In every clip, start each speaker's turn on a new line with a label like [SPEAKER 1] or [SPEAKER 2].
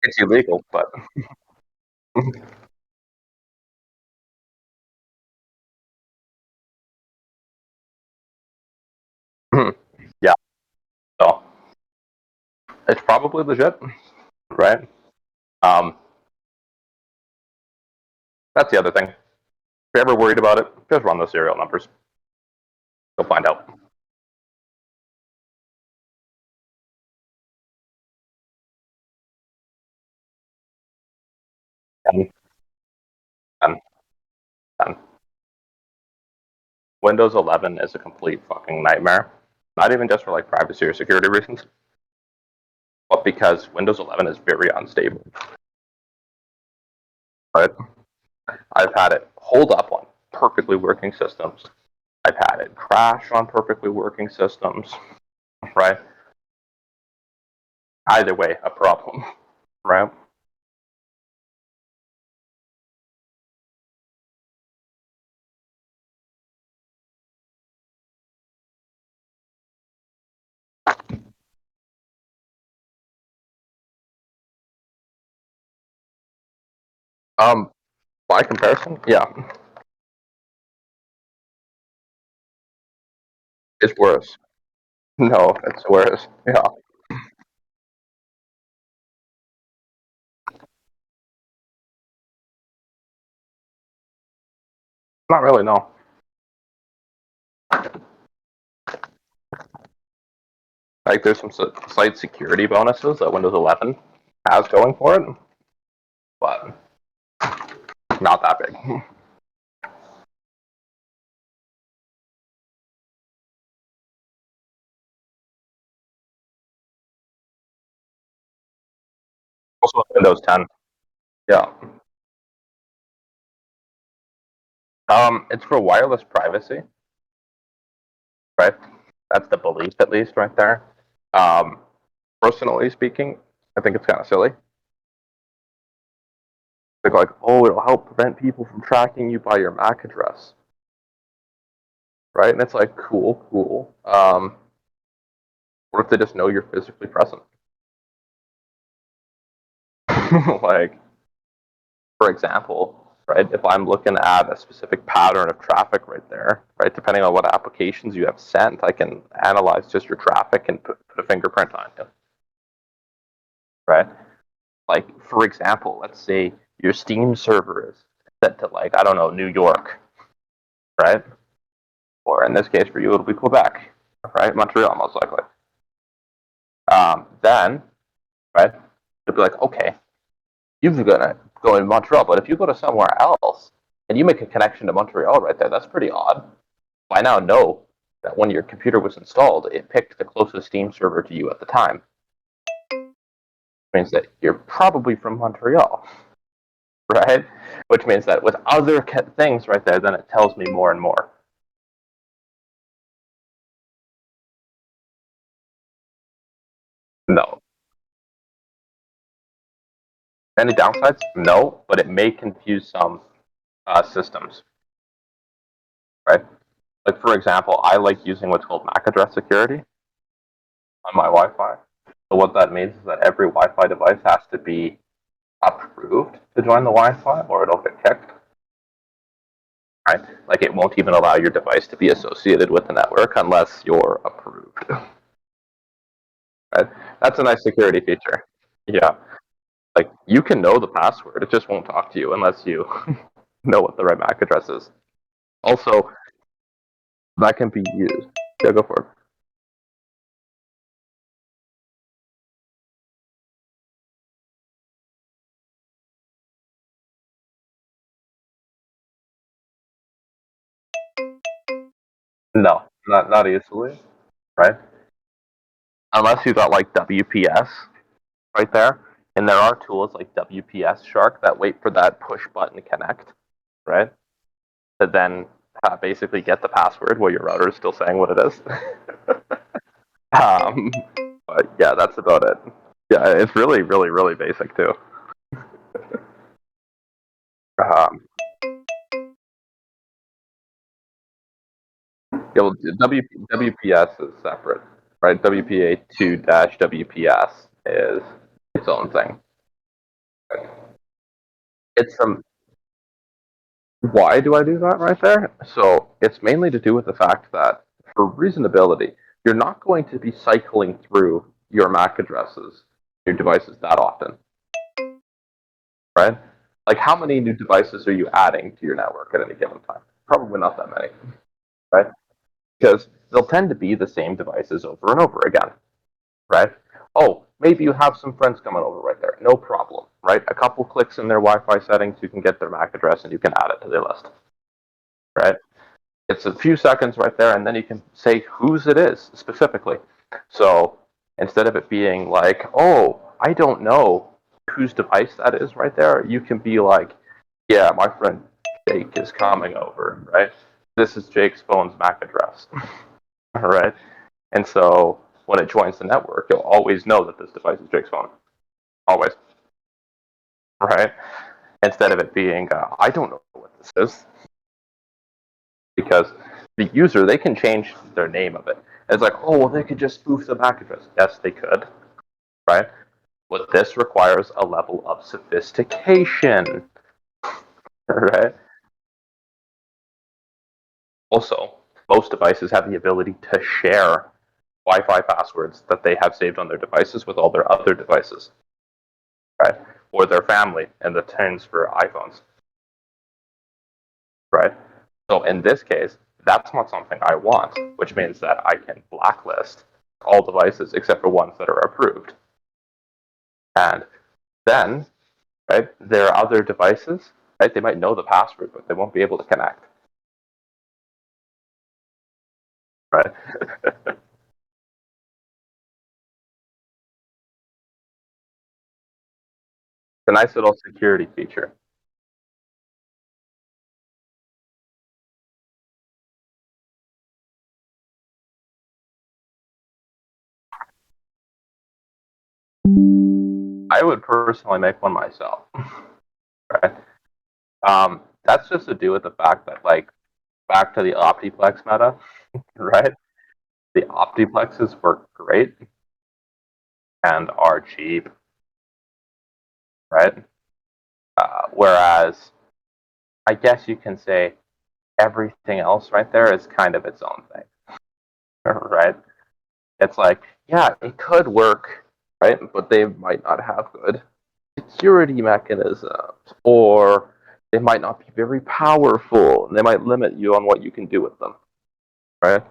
[SPEAKER 1] It's illegal, but yeah. So it's probably legit, right? Um, that's the other thing. If you're ever worried about it, just run the serial numbers. You'll find out. And, and, and Windows 11 is a complete fucking nightmare. Not even just for like privacy or security reasons, but because Windows 11 is very unstable. Right? I've had it hold up on perfectly working systems. I've had it crash on perfectly working systems. Right? Either way, a problem. Right? Um, by comparison, yeah, it's worse. No, it's worse. Yeah, not really. No, like there's some slight security bonuses that Windows 11 has going for it, but not that big. Also, Windows 10. Yeah, it's for wireless privacy, right? That's the belief, at least, right there. Um, Personally speaking, I think it's kind of silly. They're like, oh, it'll help prevent people from tracking you by your MAC address, right? And it's like, cool, cool. What if they just know you're physically present? Like, for example, right, if I'm looking at a specific pattern of traffic right there, right, depending on what applications you have sent, I can analyze just your traffic and put a fingerprint on you, right? Like, for example, let's say your Steam server is set to, like, I don't know, New York, right? Or in this case for you, it'll be Quebec, right? Montreal, most likely. Then, right, it'll be like, okay, you're gonna go in Montreal, but if you go to somewhere else and you make a connection to Montreal right there, that's pretty odd. I now know that when your computer was installed, it picked the closest Steam server to you at the time. Which means that you're probably from Montreal, right? Which means that with other things right there, then it tells me more and more. No. Any downsides? No, but it may confuse some systems, right? Like, for example, I like using what's called MAC address security on my Wi-Fi. So what that means is that every Wi-Fi device has to be approved to join the Wi-Fi, or it'll get kicked. Right? Like it won't even allow your device to be associated with the network unless you're approved. Right? That's a nice security feature. Yeah. Like you can know the password, it just won't talk to you unless you know what the right MAC address is. Also, that can be used. Yeah, go for it. No, not easily, right? Unless you got like WPS right there, and there are tools like WPS Shark that wait for that push button connect, right? To then basically get the password while your router is still saying what it is. um, but yeah, that's about it. Yeah, it's really, really, really basic too. Um, yeah, well, WPS is separate, right? WPA2 WPS is its own thing. It's why do I do that right there? So it's mainly to do with the fact that for reasonability, you're not going to be cycling through your MAC addresses, your devices that often, right? Like how many new devices are you adding to your network at any given time? Probably not that many, right? Because they'll tend to be the same devices over and over again, right? Oh, maybe you have some friends coming over right there. No problem, right? A couple clicks in their Wi-Fi settings, you can get their MAC address and you can add it to their list, right? It's a few seconds right there, and then you can say whose it is specifically. So instead of it being like, oh, I don't know whose device that is right there, you can be like, yeah, my friend Jake is coming over, right? This is Jake's phone's MAC address, all right? And so when it joins the network, you'll always know that this device is Jake's phone, always, right? Instead of it being, I don't know what this is, because the user, they can change their name of it. It's like, oh, well, they could just spoof the MAC address. Yes, they could, right? But this requires a level of sophistication, right? Also, most devices have the ability to share Wi-Fi passwords that they have saved on their devices with all their other devices, right? Or their family, and the terms for iPhones, right? So in this case, that's not something I want, which means that I can blacklist all devices except for ones that are approved. And then, right, there are other devices, right? They might know the password, but they won't be able to connect, right? It's a nice little security feature. I would personally make one myself, right? That's just to do with the fact that, like, back to the Optiplex meta, right? The Optiplexes work great and are cheap, right? Whereas I guess you can say everything else right there is kind of its own thing, right? It's like, yeah, it could work, right? But they might not have good security mechanisms, or they might not be very powerful, and they might limit you on what you can do with them, right?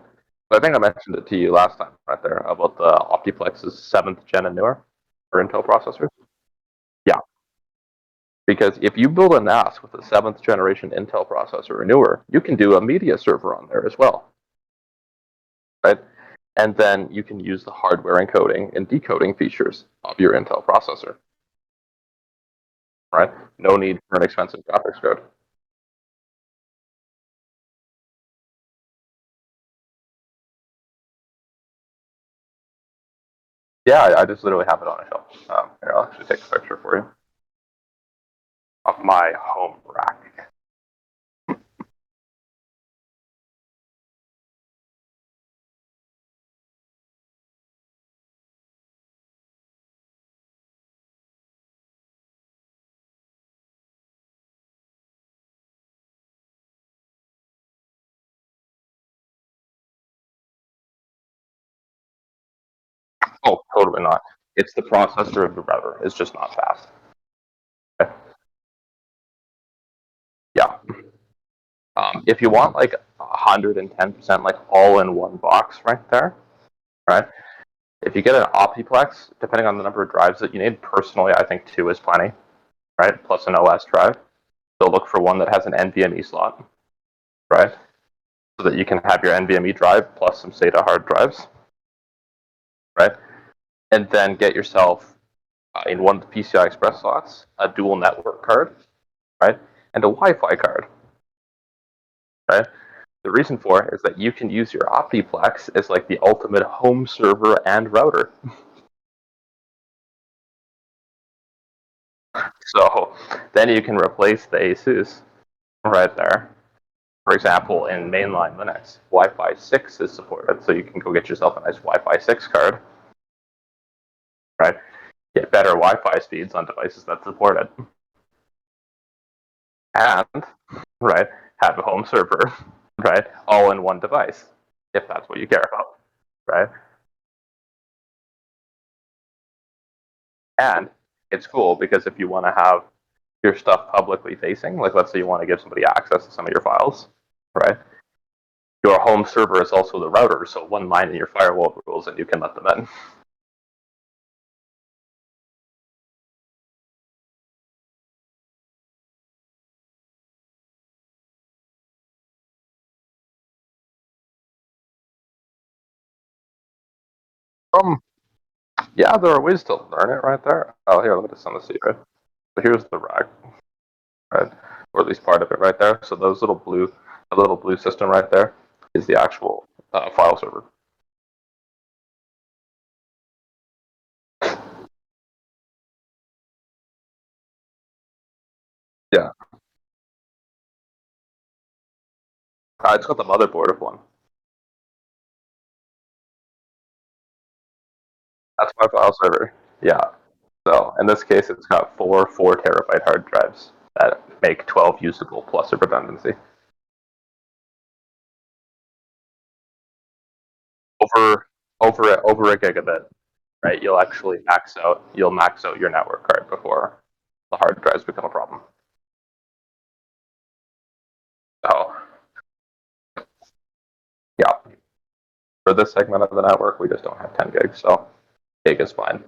[SPEAKER 1] But I think I mentioned it to you last time, right there, about the Optiplex's 7th gen and newer for Intel processors. Yeah, because if you build a NAS with a 7th generation Intel processor or newer, you can do a media server on there as well, right? And then you can use the hardware encoding and decoding features of your Intel processor, right? No need for an expensive graphics card. Yeah, I just literally have it on a shelf. Here, I'll actually take a picture for you of my home rack. Oh, totally not. It's the processor of the router. It's just not fast. Okay? Yeah. If you want like 110% like all in one box right there, right? If you get an Optiplex, depending on the number of drives that you need, personally, I think two is plenty, right? Plus an OS drive. So look for one that has an NVMe slot, right? So that you can have your NVMe drive plus some SATA hard drives, right? And then get yourself in one of the PCI Express slots a dual network card, right? And a Wi-Fi card, right? The reason for it is that you can use your Optiplex as like the ultimate home server and router. So then you can replace the ASUS right there. For example, in mainline Linux, Wi-Fi 6 is supported, so you can go get yourself a nice Wi-Fi 6 card, right? get better Wi-Fi speeds on devices that support it, and right, have a home server, right, all in one device, if that's what you care about, right? And it's cool because if you want to have your stuff publicly facing, like let's say you want to give somebody access to some of your files, right? Your home server is also the router, so one line in your firewall rules and you can let them in. Um, yeah, there are ways to learn it right there. Oh, here, let me just send this to you. Right? So here's the rack, right? Or at least part of it right there. So those the little blue system right there is the actual file server. Yeah, it's got the motherboard of one. That's my file server. Yeah. So in this case, it's got four 4 terabyte hard drives that make 12 usable plus a redundancy. Over over a gigabit, right? You'll max out your network card before the hard drives become a problem. So yeah, for this segment of the network, we just don't have 10 gigs, so gig is fine.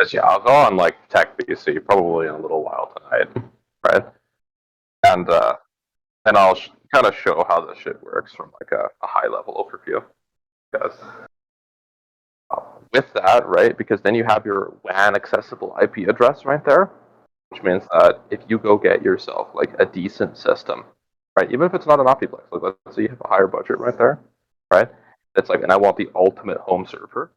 [SPEAKER 1] As yeah, I'll go on like tech BC probably in a little while tonight, right? And and I'll kind of show how this shit works from like a high level overview. Because with that, right? Because then you have your WAN accessible IP address right there, which means that if you go get yourself like a decent system, right? Even if it's not an Optiplex, like let's say you have a higher budget right there, right? It's like, and I want the ultimate home server.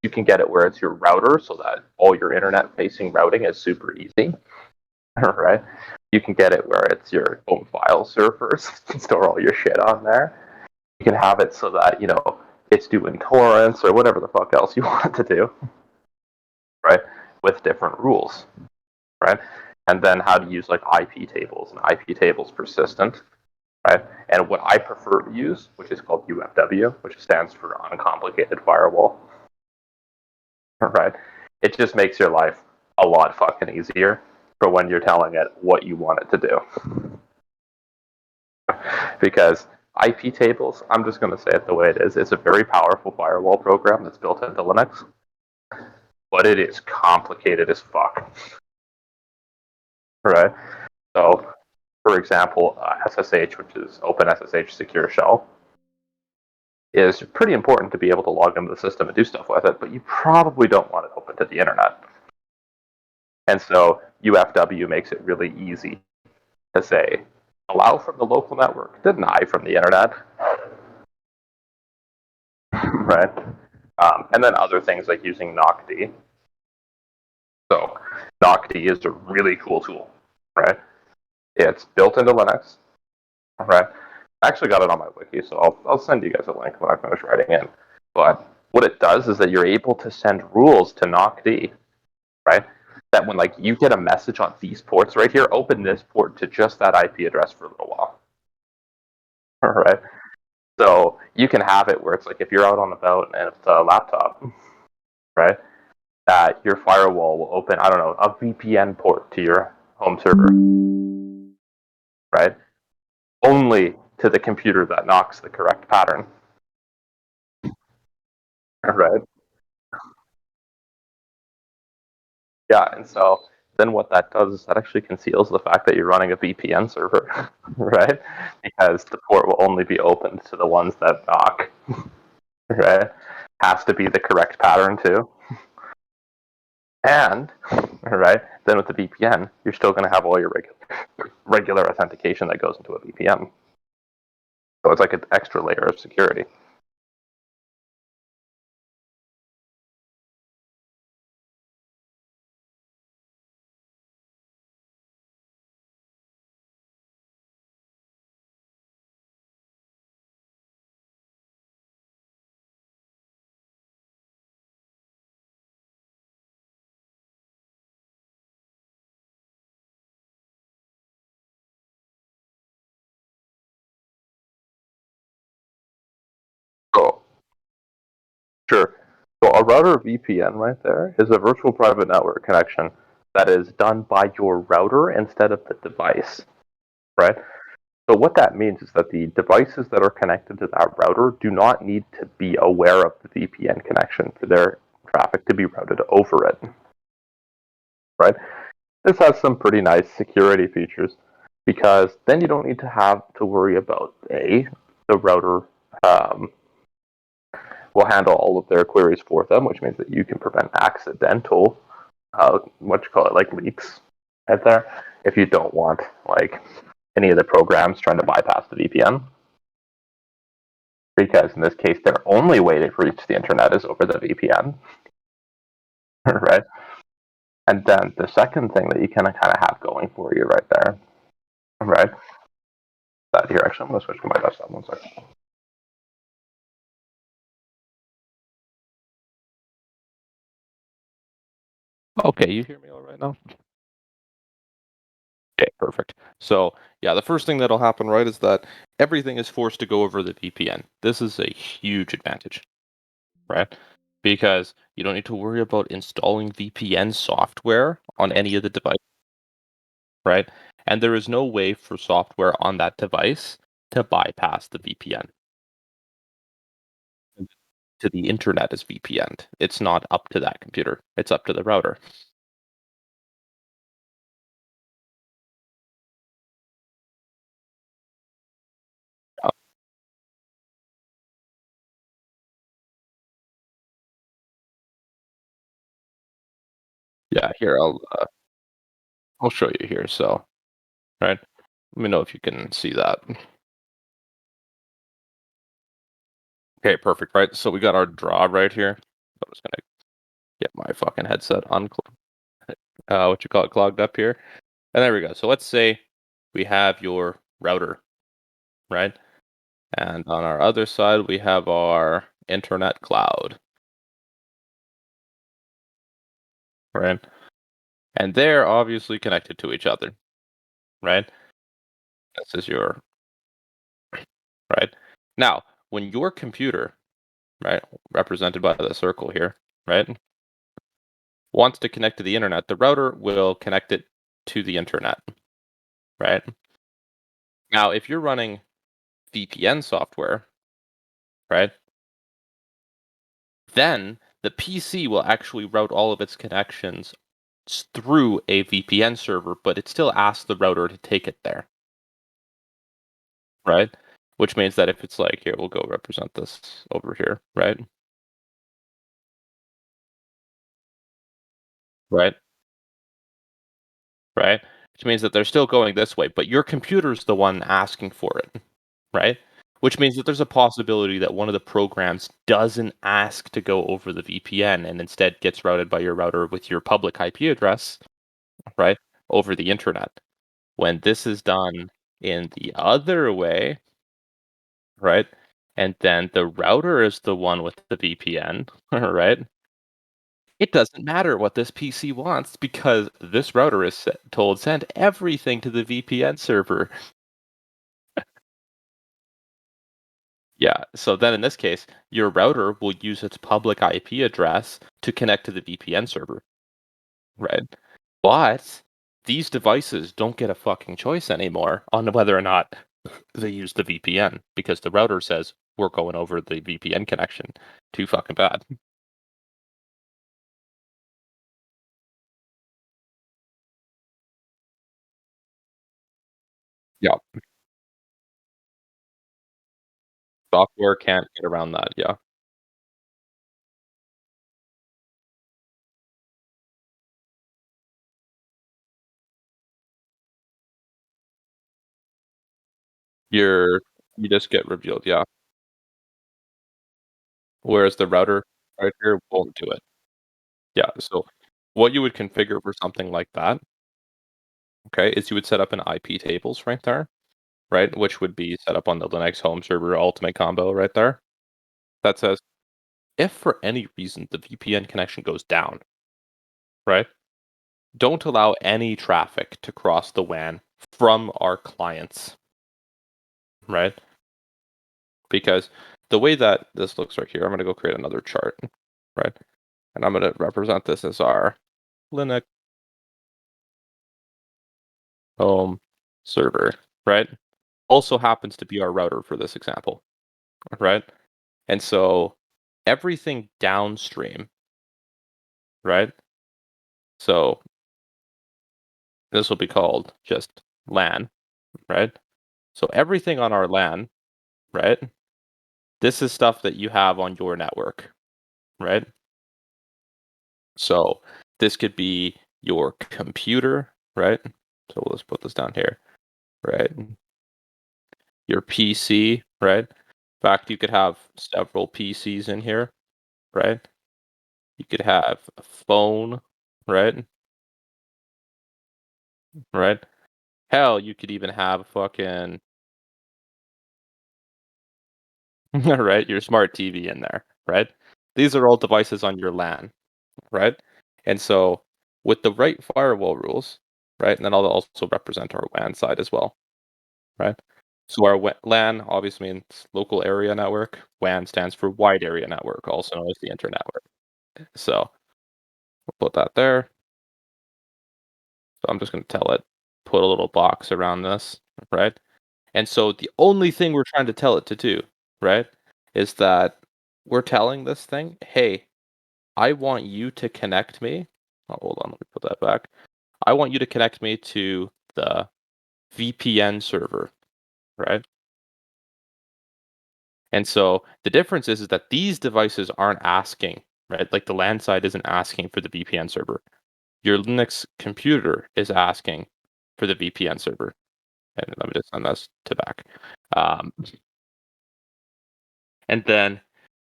[SPEAKER 1] You can get it where it's your router, so that all your internet-facing routing is super easy, right? You can get it where it's your home file servers, store all your shit on there. You can have it so that it's doing torrents or whatever the fuck else you want it to do, right? With different rules, right? And then how to use like IP tables and IP tables persistent, right? And what I prefer to use, which is called UFW, which stands for uncomplicated firewall, right? It just makes your life a lot fucking easier for when you're telling it what you want it to do. Because IP tables, I'm just going to say it the way it is. It's a very powerful firewall program that's built into Linux, but it is complicated as fuck, right? So, for example, SSH, which is OpenSSH Secure Shell, is pretty important to be able to log into the system and do stuff with it, but you probably don't want it open to the internet. And so UFW makes it really easy to say, allow from the local network, deny from the internet, right? And then other things like using NocD. So NocD is a really cool tool, right? It's built into Linux, right? I actually got it on my wiki, so I'll send you guys a link when I finish writing in. But what it does is that you're able to send rules to NocD, right? That when like you get a message on these ports right here, open this port to just that IP address for a little while. All right. So you can have it where it's like if you're out on the boat and it's a laptop, right? That your firewall will open, I don't know, a VPN port to your home server, right? Only to the computer that knocks the correct pattern, right? Yeah, and so then what that does is that actually conceals the fact that you're running a VPN server, right? Because the port will only be opened to the ones that knock, right? Has to be the correct pattern too. And, right, then with the VPN, you're still going to have all your regular authentication that goes into a VPN. So it's like an extra layer of security. Sure. So a router VPN right there is a virtual private network connection that is done by your router instead of the device, right? So what that means is that the devices that are connected to that router do not need to be aware of the VPN connection for their traffic to be routed over it, right? This has some pretty nice security features because then you don't need to have to worry about the router um, will handle all of their queries for them, which means that you can prevent accidental, what you call it, like leaks right there, if you don't want like any of the programs trying to bypass the VPN. Because in this case, their only way to reach the internet is over the VPN, right? And then the second thing that you kind of have going for you right there, right? That here, actually, I'm going to switch to my desktop 1 second. Okay, you hear me all right now? Okay, perfect. So, yeah, the first thing that'll happen, right, is that everything is forced to go over the VPN. This is a huge advantage, right? Because you don't need to worry about installing VPN software on any of the devices, right? And there is no way for software on that device to bypass the VPN. To the internet is VPN'd. It's not up to that computer. It's up to the router. Uh, yeah, here I'll show you here. So, right, let me know if you can see that. Okay, perfect. Right, so we got our draw right here. I'm just gonna get my fucking headset on, what you call it, clogged up here, and there we go. So let's say we have your router, right, and on our other side we have our internet cloud, right, and they're obviously connected to each other, right. This is your right now when your computer, right, represented by the circle here, right, wants to connect to the internet, the router will connect it to the internet, right? Now, if you're running VPN software, right, then the PC will actually route all of its connections through a VPN server, but it still asks the router to take it there, right? Which means that if it's like, here, we'll go represent this over here, right? Right, right? Which means that they're still going this way, but your computer's the one asking for it, right? Which means that there's a possibility that one of the programs doesn't ask to go over the VPN and instead gets routed by your router with your public IP address, right, over the internet. When this is done in the other way, right, and then the router is the one with the VPN, right, it doesn't matter what this PC wants because this router is told send everything to the VPN server. Yeah, so then in this case, your router will use its public IP address to connect to the VPN server, right? But these devices don't get a fucking choice anymore on whether or not they use the VPN because the router says we're going over the VPN connection. Too fucking bad. Yeah, software can't get around that. Yeah, you're you just get revealed. Yeah, whereas the router right here won't do it. Yeah, so what you would configure for something like that, okay, is you would set up an IP tables right there, right, which would be set up on the Linux home server ultimate combo right there. That says if for any reason the VPN connection goes down, right, don't allow any traffic to cross the WAN from our clients, right? Because the way that this looks right here, I'm gonna go create another chart, right? And I'm gonna represent this as our Linux home server, right? Also happens to be our router for this example, right? And so everything downstream, right? So this will be called just LAN, right? So everything on our LAN, right? This is stuff that you have on your network, right? So this could be your computer, right? So let's put this down here, right? Your PC, right? In fact, you could have several PCs in here, right? You could have a phone, right? Right? Hell, you could even have fucking right, your smart TV in there, right? These are all devices on your LAN, right? And so with the right firewall rules, right? And then I'll also represent our WAN side as well, right? So our LAN obviously means local area network. WAN stands for wide area network, also known as the internet network. So we'll put that there. So I'm just going to tell it, put a little box around this, right? And so the only thing we're trying to tell it to do, right, is that we're telling this thing, hey, I want you to connect me. Oh, hold on, let me put that back. I want you to connect me to the VPN server, right? And so the difference is that these devices aren't asking, right? Like the LAN side isn't asking for the VPN server. Your Linux computer is asking for the VPN server. And let me just send this to back. Um, and then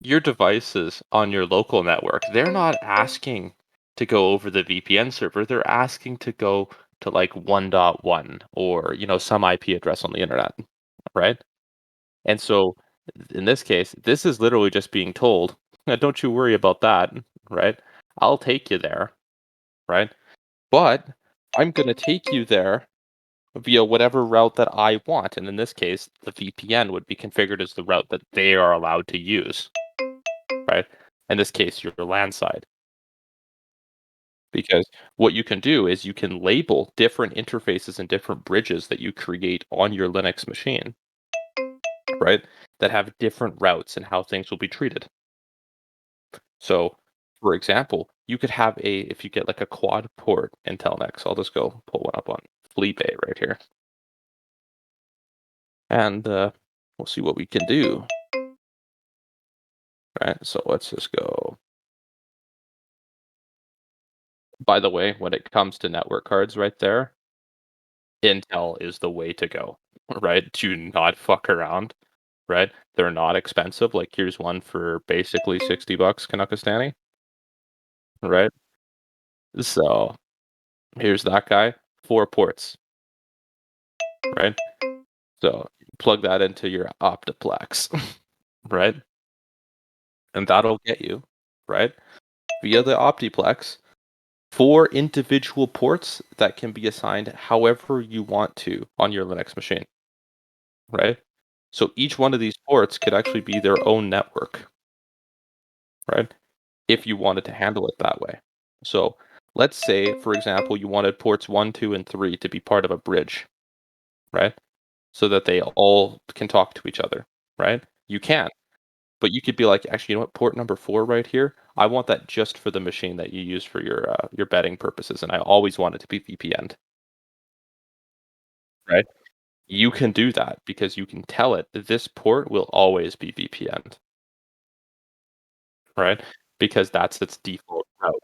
[SPEAKER 1] your devices on your local network, they're not asking to go over the VPN server. They're asking to go to like 1.1 or, some IP address on the internet, right? And so in this case, this is literally just being told, don't you worry about that, right? I'll take you there, right? But I'm going to take you there via whatever route that I want. And in this case, the VPN would be configured as the route that they are allowed to use, right? In this case, your LAN side. Because what you can do is you can label different interfaces and different bridges that you create on your Linux machine, right? That have different routes and how things will be treated. So, for example, you could have if you get like a quad port Intel Next, I'll just go pull one up on FleePay right here. And we'll see what we can do, right? So let's just go. By the way, when it comes to network cards right there, Intel is the way to go, right? Do not fuck around, right? They're not expensive. Like here's one for basically $60 Kanakastani, right? So here's that guy, 4 ports, right? So plug that into your Optiplex, right? And that'll get you, right? Via the Optiplex, 4 individual ports that can be assigned however you want to on your Linux machine, right? So each one of these ports could actually be their own network, right? If you wanted to handle it that way. So let's say, for example, you wanted ports 1, 2, and 3 to be part of a bridge, right? So that they all can talk to each other, right? You can, but you could be like, actually, you know what? Port number 4 right here, I want that just for the machine that you use for your betting purposes, and I always want it to be VPN'd, right? You can do that because you can tell it that this port will always be VPN'd, right? Because that's its default route.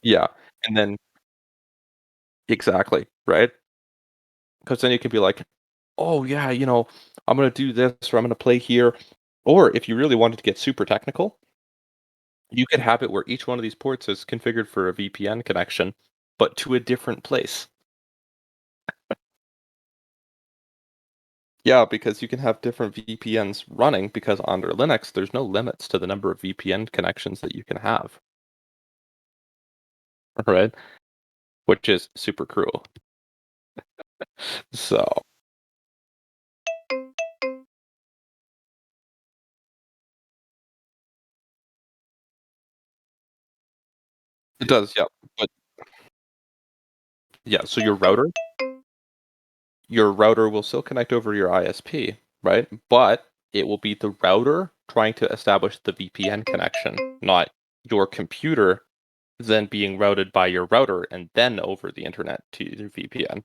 [SPEAKER 1] Yeah, and then exactly, right? Because then you can be like, "Oh, yeah, I'm gonna do this or I'm gonna play here." Or if you really wanted to get super technical, you could have it where each one of these ports is configured for a VPN connection, but to a different place. Yeah, because you can have different VPNs running because under Linux, there's no limits to the number of VPN connections that you can have, right? Which is super cruel. So it does, yeah. But yeah, so your router will still connect over your ISP, right? But it will be the router trying to establish the VPN connection, not your computer then being routed by your router and then over the internet to your VPN.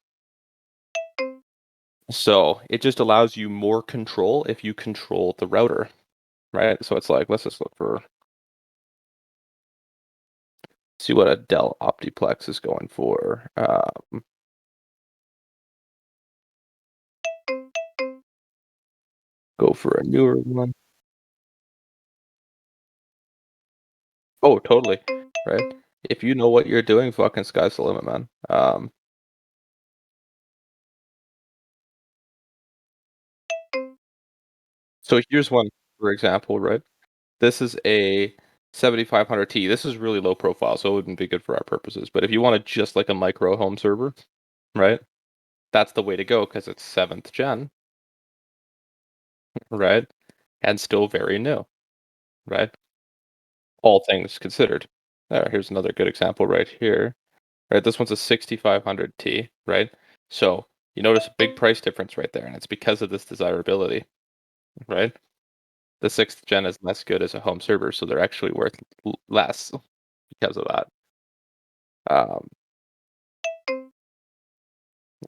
[SPEAKER 1] So it just allows you more control if you control the router, right? So it's like, let's just look for, see what a Dell Optiplex is going for. Go for a newer one. Oh, totally. Right. If you know what you're doing, fucking sky's the limit, man. So here's one, for example, right? This is a 7500T. This is really low profile, so it wouldn't be good for our purposes. But if you wanted just like a micro home server, right? That's the way to go because it's 7th gen, right? And still very new, right? All things considered. Here's another good example right here. Right, this one's a 6500T, right? So you notice a big price difference right there, and it's because of this desirability, right? The 6th gen is less good as a home server, so they're actually worth less because of that. Um,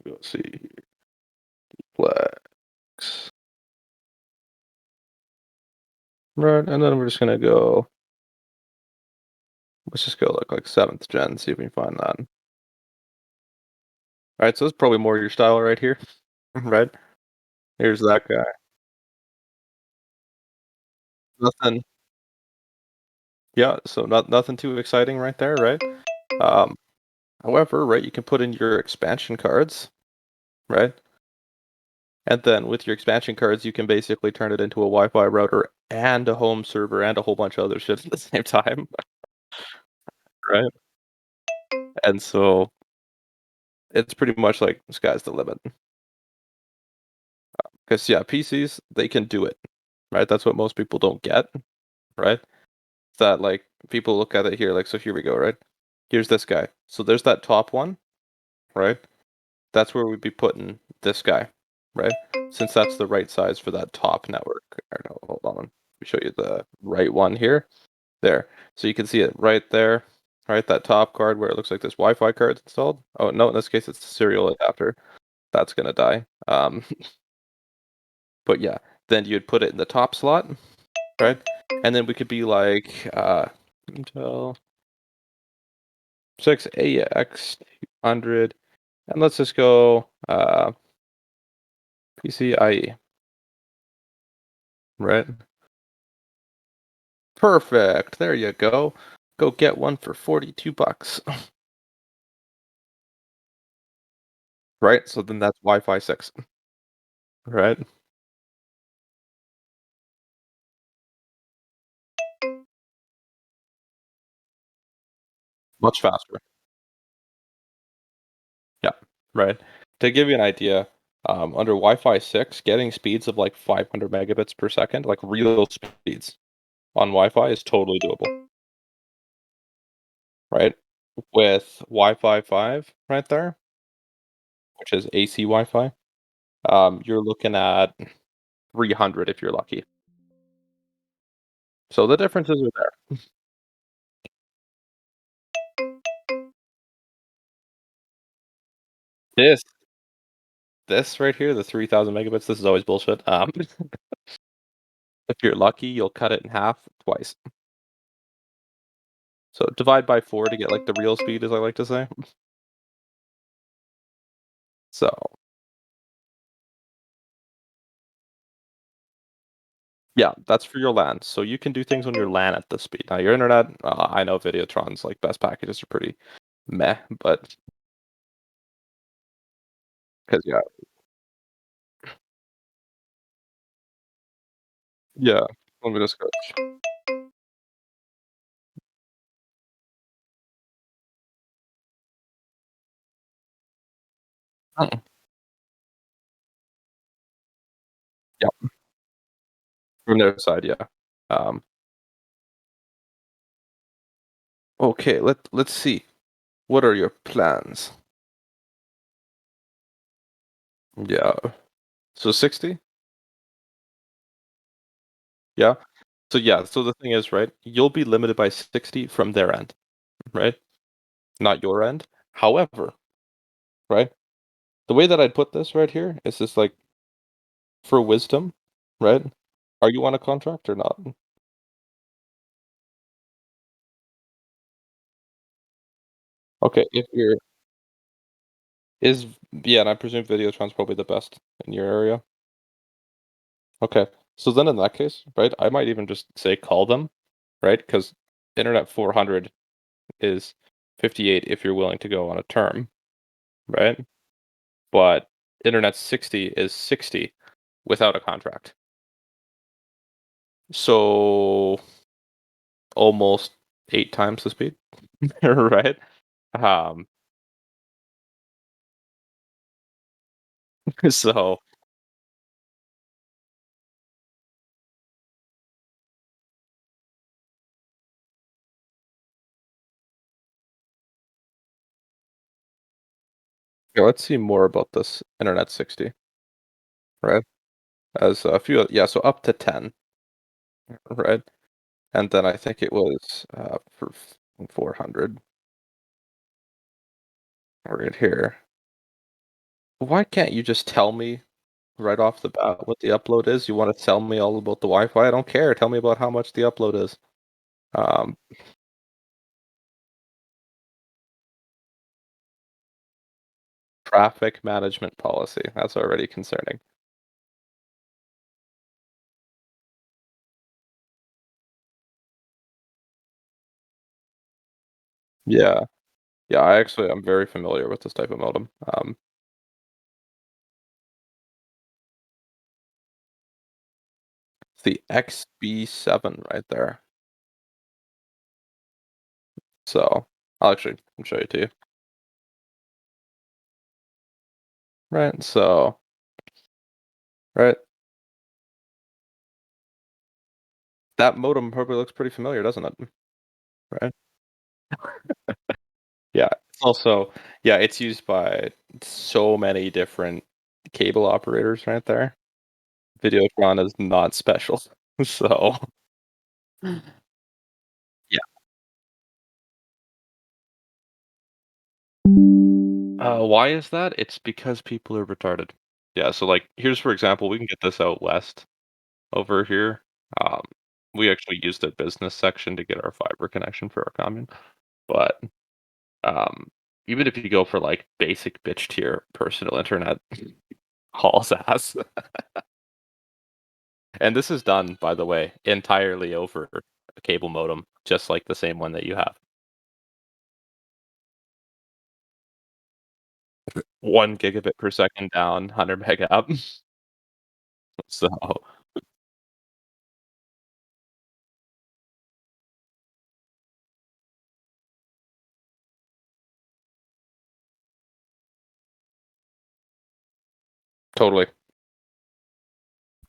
[SPEAKER 1] let's see, Flex, right, and then we're just gonna go. Let's just go look like 7th gen, see if we can find that. All right, so it's probably more your style right here, right? Here's that guy. Nothing, yeah. So nothing too exciting right there, right? Um, However, right, you can put in your expansion cards, right? And then with your expansion cards, you can basically turn it into a Wi-Fi router and a home server and a whole bunch of other shit at the same time, right? And so it's pretty much like sky's the limit. Because yeah, PCs they can do it, right? That's what most people don't get, right? That like people look at it here, like so. Here we go, right? Here's this guy. So there's that top one, right? That's where we'd be putting this guy, right? Since that's the right size for that top network. Or no, hold on. Let me show you the right one here. There. So you can see it right there, right? That top card where it looks like this Wi-Fi card's installed. Oh no, in this case it's a serial adapter. That's gonna die. But yeah, then you'd put it in the top slot, right? And then we could be like Intel 6AX 200, and let's just go PCIe, right? Perfect. There you go. Go get one for 42 bucks. Right? So then that's Wi-Fi 6, right? Much faster. Yeah, right. To give you an idea, under Wi-Fi 6, getting speeds of like 500 megabits per second, like real speeds on Wi-Fi is totally doable, right? With Wi-Fi 5 right there, which is AC Wi-Fi, you're looking at 300 if you're lucky. So the differences are there. This this right here, the 3000 megabits, this is always bullshit. If you're lucky, you'll cut it in half twice. So divide by 4 to get like the real speed, as I like to say. So yeah, that's for your LAN. So you can do things on your LAN at this speed. Now your internet, I know Videotron's like best packages are pretty meh, but because yeah. Let me just go. Yeah, from their side, yeah. Um, okay, let's see. What are your plans? Yeah. So 60? Yeah. So yeah, so the thing is, right, you'll be limited by 60 from their end, right? Not your end. However, right, the way that I'd put this right here is just like for wisdom, right? Are you on a contract or not? Okay, if you're is yeah, and I presume Videotron's probably the best in your area. Okay. So then in that case, right, I might even just say call them, right? Because Internet 400 is 58 if you're willing to go on a term, right? But Internet 60 is 60 without a contract. So almost 8 times the speed, right? Um, so yeah, let's see more about this Internet 60, right? As a few, yeah, so up to 10, right? And then I think it was for 400 right here. Why can't you just tell me right off the bat what the upload is? You want to tell me all about the Wi-Fi? I don't care. Tell me about how much the upload is. Um, traffic management policy. That's already concerning. Yeah. Yeah, I'm very familiar with this type of modem. It's the XB7 right there. So I'll show it to you. Right. So right, that modem probably looks pretty familiar, doesn't it? Right. Yeah. It's also yeah, it's used by so many different cable operators right there. Videotron is not special. So yeah. Why is that? It's because people are retarded. Yeah, so, like, here's for example, we can get this out west over here. Um, we actually used a business section to get our fiber connection for our commune, but, um, even if you go for, like, basic bitch tier personal internet, hauls ass. And this is done, by the way, entirely over a cable modem, just like the same one that you have. 1 gigabit per second down, 100 meg up. So totally,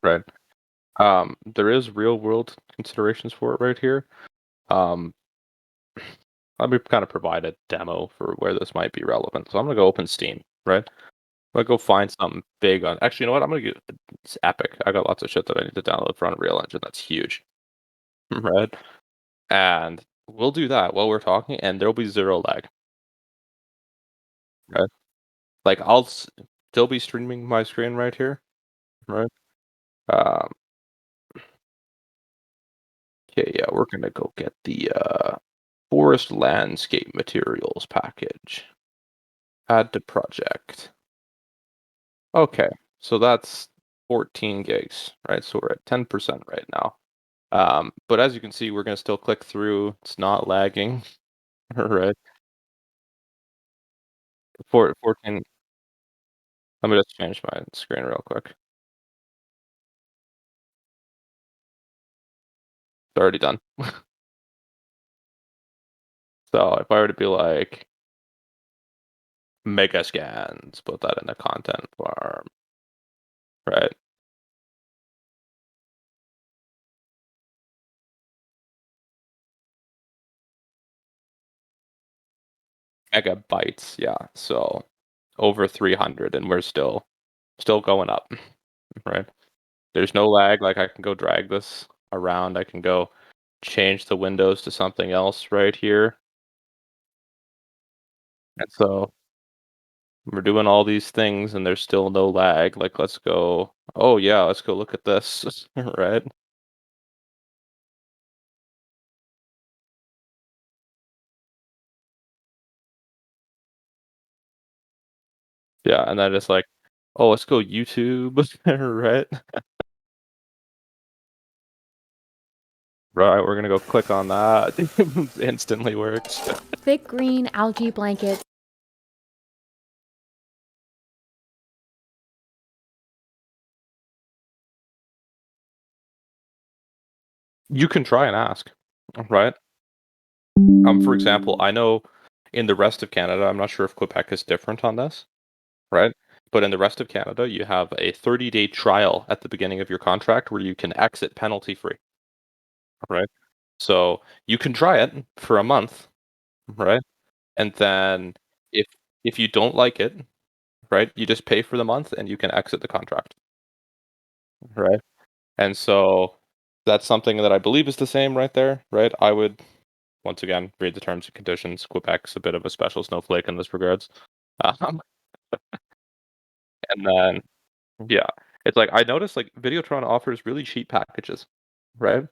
[SPEAKER 1] right. There is real world considerations for it right here. Um, Let me kind of provide a demo for where this might be relevant. So I'm gonna go open Steam, right? I'm gonna go find something big on. Actually, you know what? I'm gonna get it's Epic. I got lots of shit that I need to download for Unreal Engine. That's huge, right? And we'll do that while we're talking, and there'll be zero lag, right? Like still be streaming my screen right here, right? Um, okay, yeah, we're gonna go get the forest landscape materials package. Add to project. Okay, so that's 14 gigs, right? So we're at 10% right now. But as you can see, we're gonna still click through. It's not lagging, right? 14. Let me just change my screen real quick. It's already done. So if I were to be like mega scans, put that in the content farm, right? megabytes, yeah, so over 300, and we're still going up, right? There's no lag, like, I can go drag this around, I can go change the windows to something else right here, and so we're doing all these things and there's still no lag, like, let's go oh, yeah, let's go look at this, right? Yeah, and then it's like, "Oh, let's go YouTube," right? Right, we're gonna go click on that. Instantly works.
[SPEAKER 2] Thick green algae blankets.
[SPEAKER 1] You can try and ask, right? For example, I know in the rest of Canada, I'm not sure if Quebec is different on this, right? But in the rest of Canada, you have a 30-day trial at the beginning of your contract where you can exit penalty free, right? So you can try it for a month, right? And then if if you don't like it, right, you just pay for the month and you can exit the contract, right? And so that's something that I believe is the same right there, right? I would once again read the terms and conditions. Quebec's a bit of a special snowflake in this regards. Um, and then yeah, it's like I noticed like Videotron offers really cheap packages, right?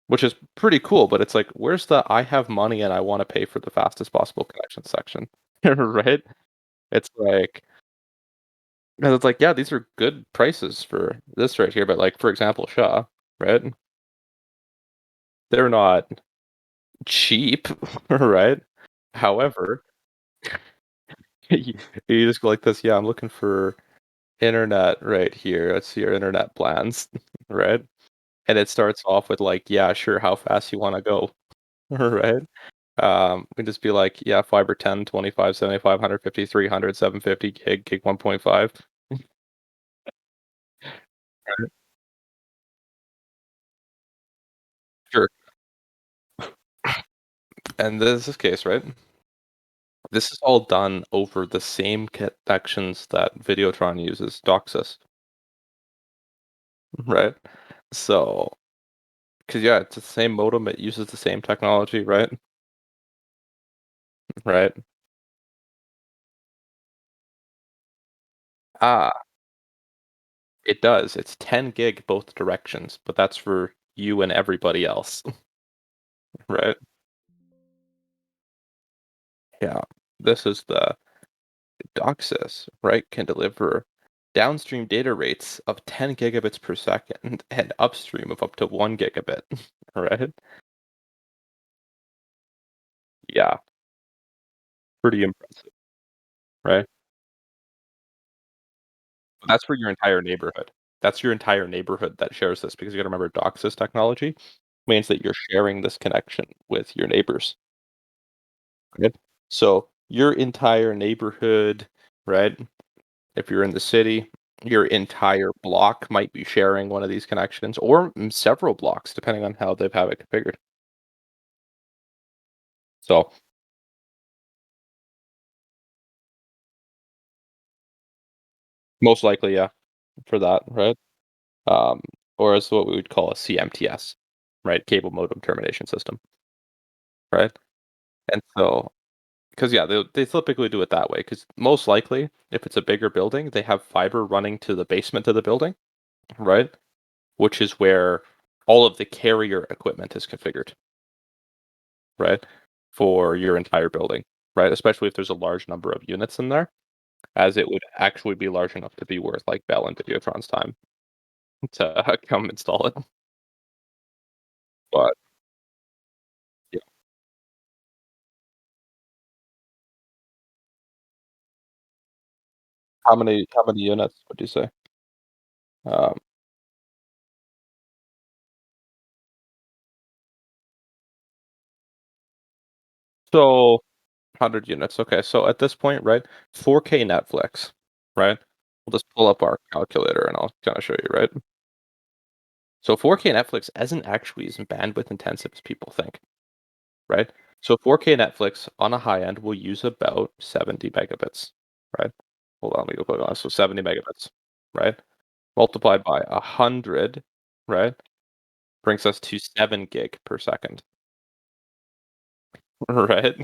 [SPEAKER 1] Which is pretty cool, but it's like, where's the I have money and I want to pay for the fastest possible connection section, right? It's like, and it's like, yeah, these are good prices for this right here, but like for example, Shaw, right? They're not cheap, right? However, you you just go like this, yeah, I'm looking for internet right here. Let's see your internet plans, right? And it starts off with like, yeah, sure, how fast you want to go, right? We can just be like, yeah, fiber 10, 25, 75, 150, 300, 750 gig 1.5. Right. Sure. And this case, right? This is all done over the same connections that Videotron uses, DOCSIS, right? So, because yeah, it's the same modem, it uses the same technology, right? Right. Ah, it does. It's 10 gig both directions, but that's for you and everybody else, right? Yeah. This is the DOCSIS, right? Can deliver downstream data rates of 10 gigabits per second and upstream of up to 1 gigabit, right? Yeah, pretty impressive, right? That's for your entire neighborhood. That's your entire neighborhood that shares this because you gotta remember DOCSIS technology means that you're sharing this connection with your neighbors, right? So your entire neighborhood, right? If you're in the city, your entire block might be sharing one of these connections or several blocks depending on how they've have it configured. So most likely, yeah, for that, right? Um, or it's what we would call a CMTS, right? Cable modem termination system, right? And so because yeah, they typically do it that way. Because most likely, if it's a bigger building, they have fiber running to the basement of the building, right? Which is where all of the carrier equipment is configured, right? For your entire building, right? Especially if there's a large number of units in there, as it would actually be large enough to be worth like Bell and Videotron's time to come install it. But yeah, how many units would you say? Um, so 100 units. Okay, so at this point, right, 4K Netflix, right? We'll just pull up our calculator and I'll kind of show you, right? So 4K Netflix isn't actually as bandwidth intensive as people think, right? So 4K Netflix on a high end will use about 70 megabits, right? Hold on, let me go put it on. So 70 megabits, right? Multiplied by 100, right? Brings us to 7 gig per second, right?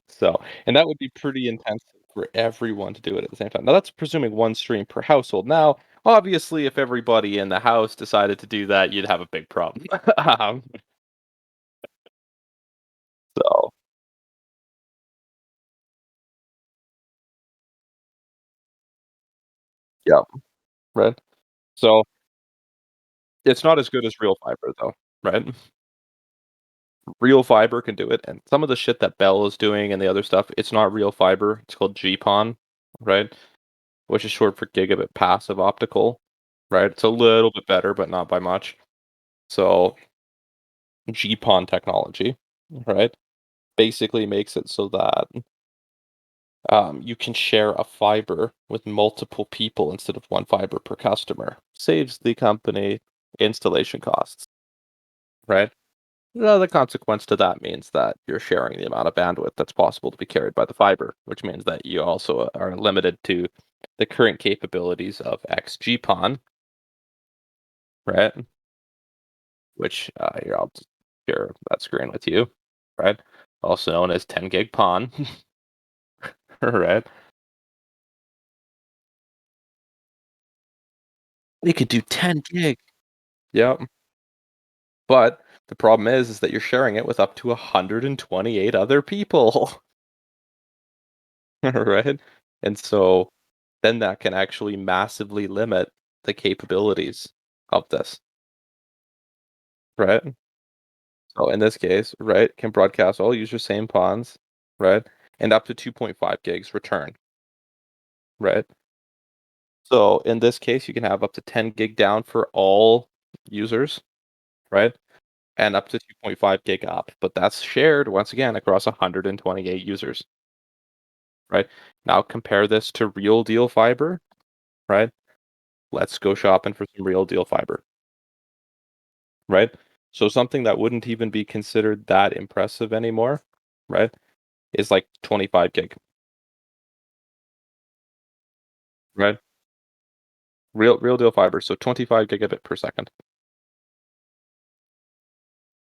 [SPEAKER 1] So, and that would be pretty intense for everyone to do it at the same time. Now that's presuming one stream per household. Now, obviously, if everybody in the house decided to do that, you'd have a big problem. So, yeah, right? So, it's not as good as real fiber though, right? Real fiber can do it, and some of the shit that Bell is doing and the other stuff, it's not real fiber. It's called GPON, right? Which is short for gigabit passive optical, right? It's a little bit better, but not by much. So GPON technology, right? Basically makes it so that you can share a fiber with multiple people instead of one fiber per customer. Saves the company installation costs, right? Well, the consequence to that means that you're sharing the amount of bandwidth that's possible to be carried by the fiber, which means that you also are limited to the current capabilities of XGPON, right? Which here I'll just share that screen with you, right? Also known as 10 gig PON, right? We could do 10 gig. Yep. But the problem is that you're sharing it with up to 128 other people, right? And so then that can actually massively limit the capabilities of this, right? So in this case, right, can broadcast all use your same pawns, right? And up to 2.5 gigs return, right? So in this case, you can have up to 10 gig down for all users, right? And up to 2.5 gig up, but that's shared once again across 128 users, right? Now compare this to real deal fiber, right? Let's go shopping for some real deal fiber, right? So something that wouldn't even be considered that impressive anymore, right? Is like 25 gig, right? Real deal fiber, so 25 gigabit per second,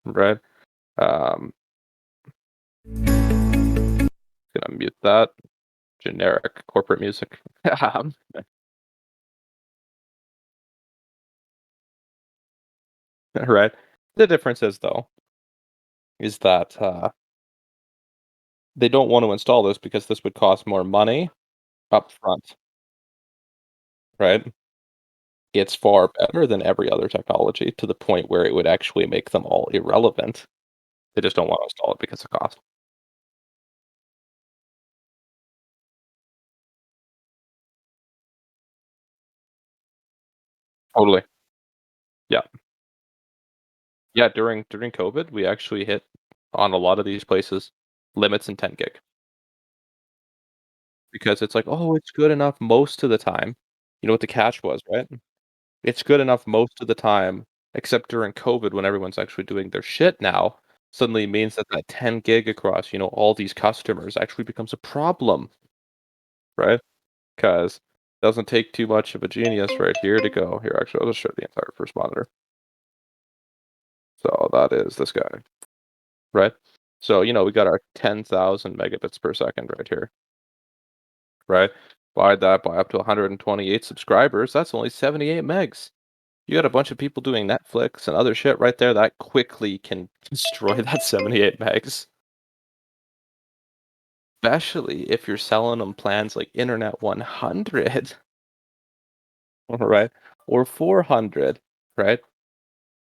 [SPEAKER 1] right? Um, gonna mute that generic corporate music. Um, right? The difference is though, is that they don't want to install this because this would cost more money up front, right? It's far better than every other technology to the point where it would actually make them all irrelevant. They just don't want to install it because of cost. Totally. Yeah. Yeah, during COVID, we actually hit on a lot of these places limits in 10 gig because it's like, "Oh, it's good enough most of the time." You know what the catch was, right? It's good enough most of the time, except during COVID when everyone's actually doing their shit now, suddenly means that that 10 gig across, all these customers actually becomes a problem, right? 'Cause it doesn't take too much of a genius right here to go, "Here, actually, I'll just show the entire first monitor." So that is this guy, right? So, we got our 10,000 megabits per second right here, right? Divide that by up to 128 subscribers, that's only 78 megs. You got a bunch of people doing Netflix and other shit right there, that quickly can destroy that 78 megs, especially if you're selling them plans like Internet 100, right? Or 400, right?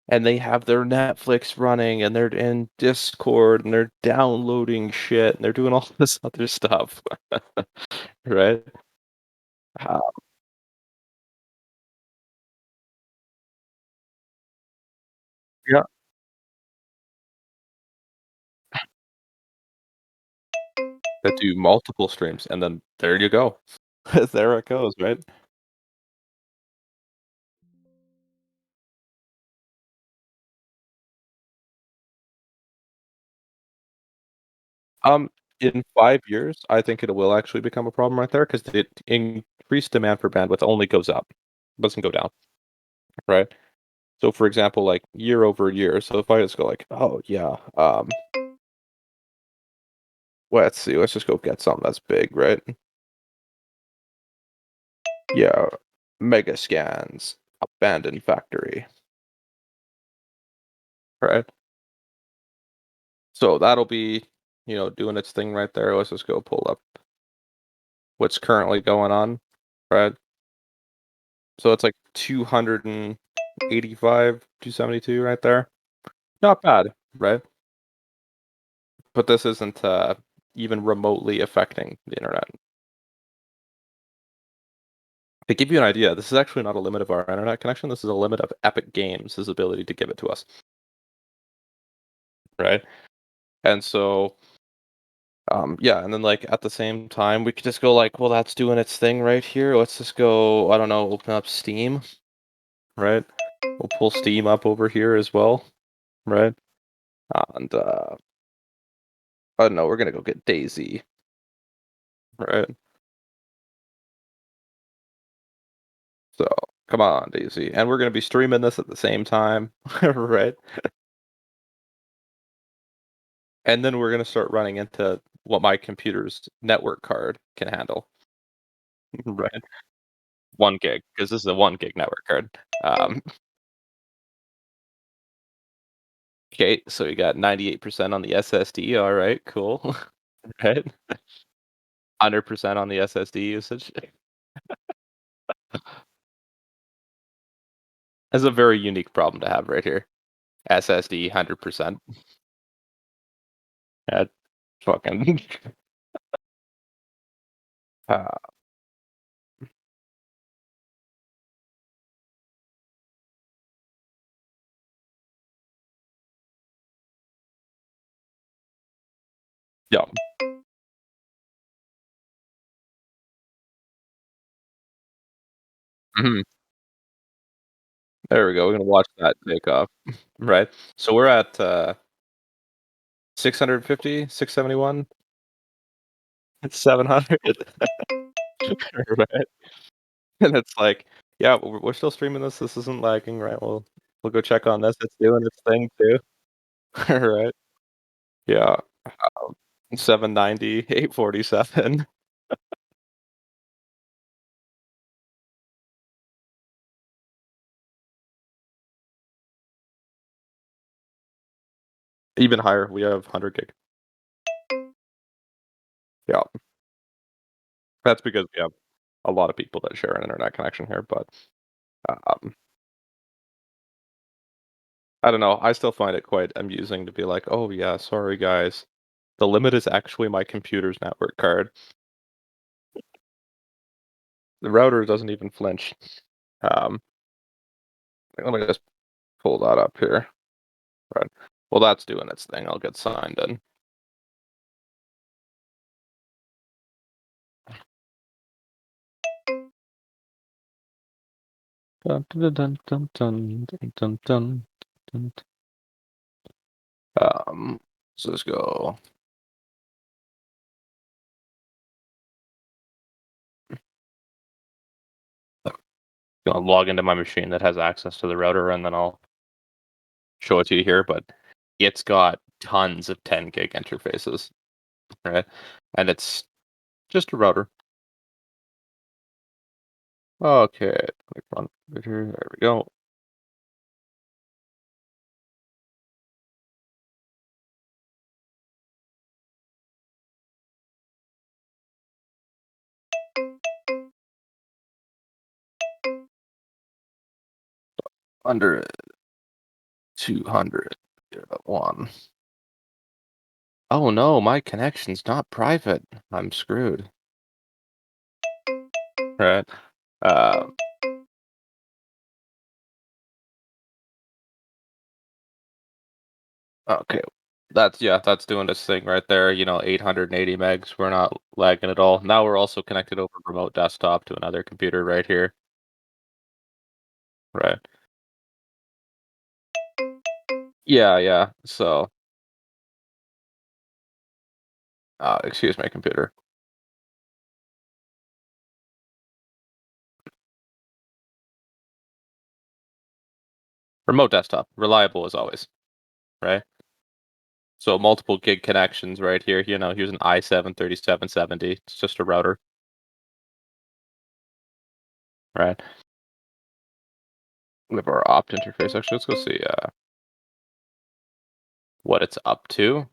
[SPEAKER 1] And they have their Netflix running and they're in Discord and they're downloading shit and they're doing all this other stuff, right? Uh, yeah, that do multiple streams, and then there you go. There it goes, right? Um, in 5 years, I think it will actually become a problem right there because the increased demand for bandwidth only goes up, doesn't go down, right? So, for example, like, year over year, so if I just go like, "Oh, yeah, let's see, let's just go get something that's big," right? Yeah, mega scans, abandoned factory, right? So that'll be, doing its thing right there. Let's just go pull up what's currently going on, right? So it's like 285, 272 right there. Not bad, right? But this isn't even remotely affecting the internet. To give you an idea, this is actually not a limit of our internet connection. This is a limit of Epic Games' ability to give it to us, right? And so, yeah, and then like at the same time, we could just go like, well, that's doing its thing right here. Let's just go, I don't know, open up Steam, right? We'll pull Steam up over here as well, right? And I don't know, we're gonna go get Daisy, right? So come on, Daisy, and we're gonna be streaming this at the same time, right? And then we're gonna start running into what my computer's network card can handle, right? 1 gig, because this is a 1 gig network card. Um, okay, so we got 98% on the SSD. All right, cool, right? 100% on the SSD usage. That's a very unique problem to have right here. SSD 100%. That fucking uh, yeah. Mhm. There we go. We're gonna watch that take off, right? So we're at 650, 671, 700, right? And it's like, yeah, we're still streaming this. This isn't lagging, right? We'll go check on this. It's doing its thing too, right? Yeah. 790, 847. Even higher. We have 100 gig. Yeah. That's because we have a lot of people that share an internet connection here, but um, I don't know. I still find it quite amusing to be like, "Oh yeah, sorry guys. The limit is actually my computer's network card. The router doesn't even flinch." Um, Let me just pull that up here. Right. Well, that's doing its thing. I'll get signed in. Dun, dun, dun, dun, dun, dun, dun, dun, dun. So let's go. Gonna log into my machine that has access to the router, and then I'll show it to you here. But it's got tons of 10 gig interfaces, right? And it's just a router. Okay, click on here. There we go. Under 200. One. Oh no, my connection's not private. I'm screwed. Right. Um, okay. That's doing this thing right there. 880 megs. We're not lagging at all. Now we're also connected over remote desktop to another computer right here. Right. Yeah, yeah. So Excuse my computer. Remote desktop, reliable as always, right? So multiple gig connections right here. Here's an i7 3770. It's just a router, right? We have our opt interface. Actually, let's go see what it's up to.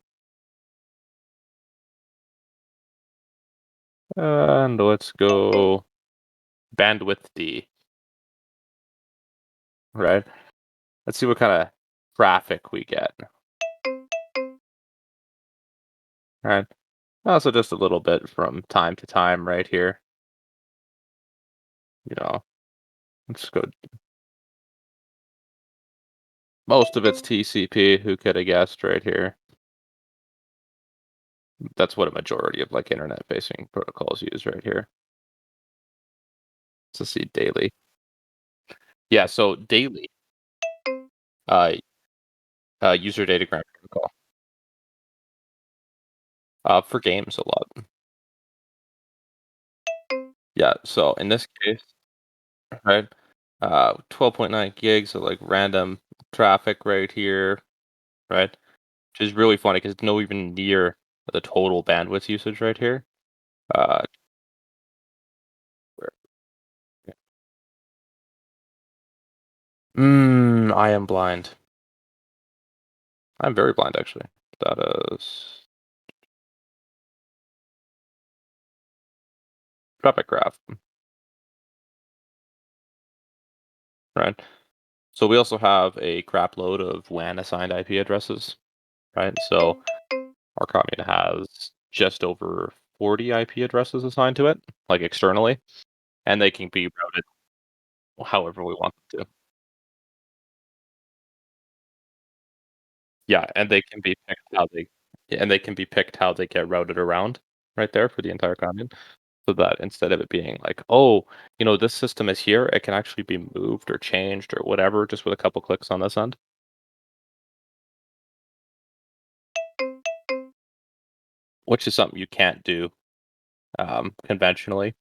[SPEAKER 1] And let's go bandwidth D, right? Let's see what kind of traffic we get, right? Also, just a little bit from time to time right here. You know, let's go. Most of it's TCP. Who could have guessed right here? That's what a majority of like internet-facing protocols use right here. Let's see daily. Yeah, so daily, uh, user datagram protocol. For games a lot. Yeah, so in this case, right, 12.9 gigs of like random traffic right here, right? Which is really funny because it's no even near the total bandwidth usage right here. Uh, where- I am blind. I'm very blind actually. That is traffic graph, right? So we also have a crap load of WAN assigned IP addresses, right? So our commune has just over 40 IP addresses assigned to it, like externally, and they can be routed however we want them to. Yeah, and they can be picked how they and they can be picked how they get routed around right there for the entire commune. So that instead of it being like, oh, this system is here, it can actually be moved or changed or whatever just with a couple clicks on this end, which is something you can't do conventionally.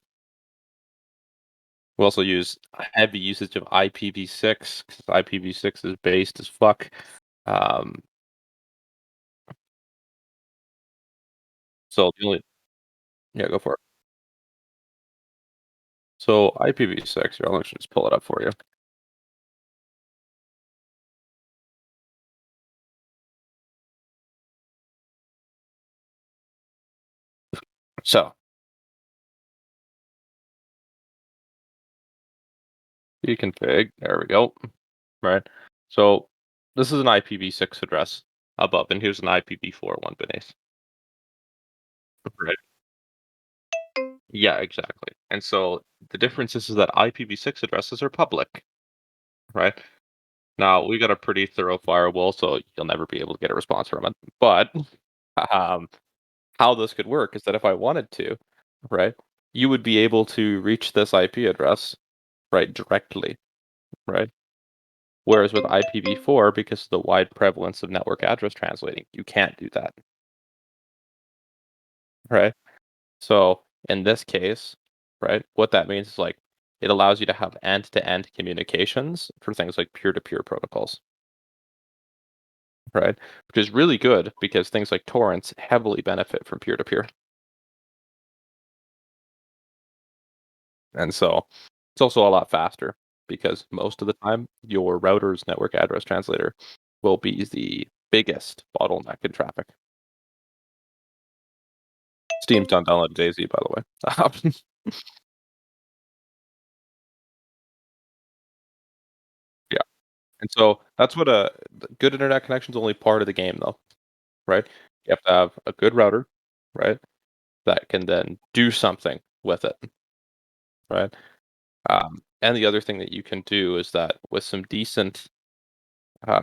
[SPEAKER 1] We also use heavy usage of IPv6 because IPv6 is based as fuck. Um, so the only yeah, go for it. So IPv6, here, I'll just pull it up for you. So you config, there we go. Right. So this is an IPv6 address above, and here's an IPv4 one beneath. Right. Yeah, exactly. And so the difference is that IPv6 addresses are public, right? Now we got a pretty thorough firewall, so you'll never be able to get a response from it. But um, how this could work is that if I wanted to, right, you would be able to reach this IP address, right, directly, right? Whereas with IPv4, because of the wide prevalence of network address translating, you can't do that, right? So in this case, right, what that means is like it allows you to have end-to-end communications for things like peer-to-peer protocols, right? Which is really good because things like torrents heavily benefit from peer-to-peer. And so it's also a lot faster because most of the time your router's network address translator will be the biggest bottleneck in traffic. Steam's done download Daisy, by the way. Yeah. And so that's what a good internet connection is only part of the game though, right? You have to have a good router, right? That can then do something with it, right? And the other thing that you can do is that with some decent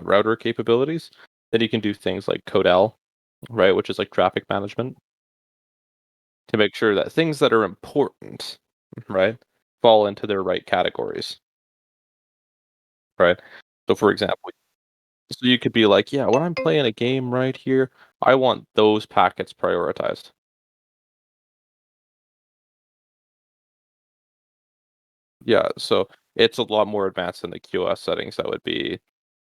[SPEAKER 1] router capabilities, then you can do things like Codel, right? Which is like traffic management to make sure that things that are important, right, fall into their right categories, right? So for example, so you could be like, yeah, when I'm playing a game right here, I want those packets prioritized. Yeah, so it's a lot more advanced than the QoS settings that would be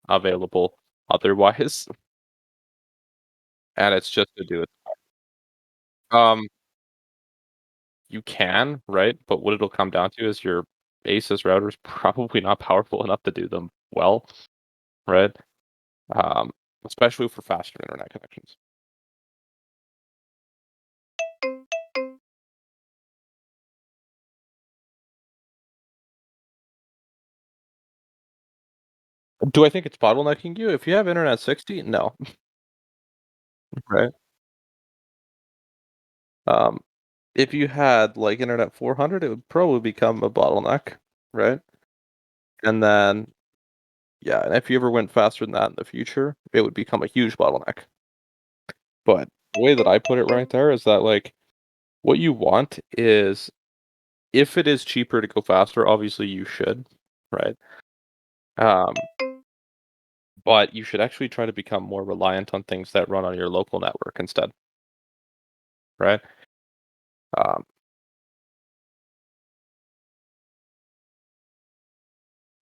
[SPEAKER 1] available otherwise, and it's just to do it. Um, you can, right? But what it'll come down to is your basis router is probably not powerful enough to do them well, right? Um, Especially for faster internet connections. Do I think it's bottlenecking you? If you have internet 60, no, right? Um, if you had like internet 400, it would probably become a bottleneck, right? And then, yeah, and if you ever went faster than that in the future, it would become a huge bottleneck. But the way that I put it right there is that like what you want is if it is cheaper to go faster, obviously you should, right? Um, but you should actually try to become more reliant on things that run on your local network instead, right? Um,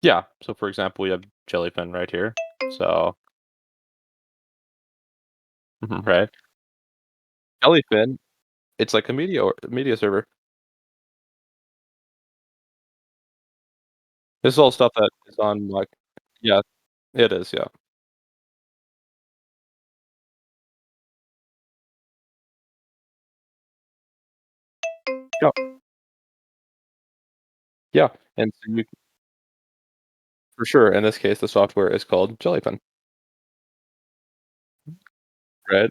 [SPEAKER 1] yeah. So for example, we have Jellyfin right here. So right, Jellyfin, it's like a media server. This is all stuff that is on like, yeah, it is, yeah, yeah, yeah. And so you, for sure, in this case, the software is called Jellyfin, right?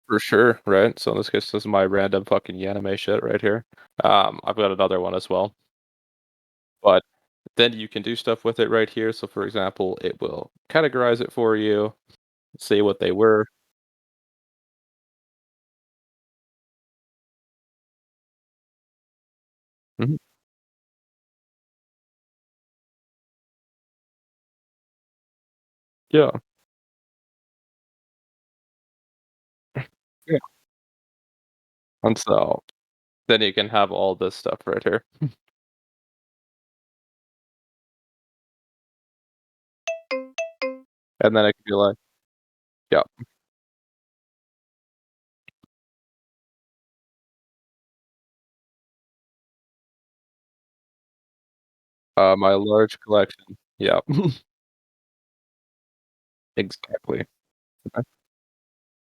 [SPEAKER 1] For sure, right? So in this case, this is my random fucking Yanime shit right here. I've got another one as well, but then you can do stuff with it right here. So for example, it will categorize it for you, say what they were. Mhm. Yeah, yeah. And so then you can have all this stuff right here, and then it could be like, yeah, my large collection. Yeah, exactly.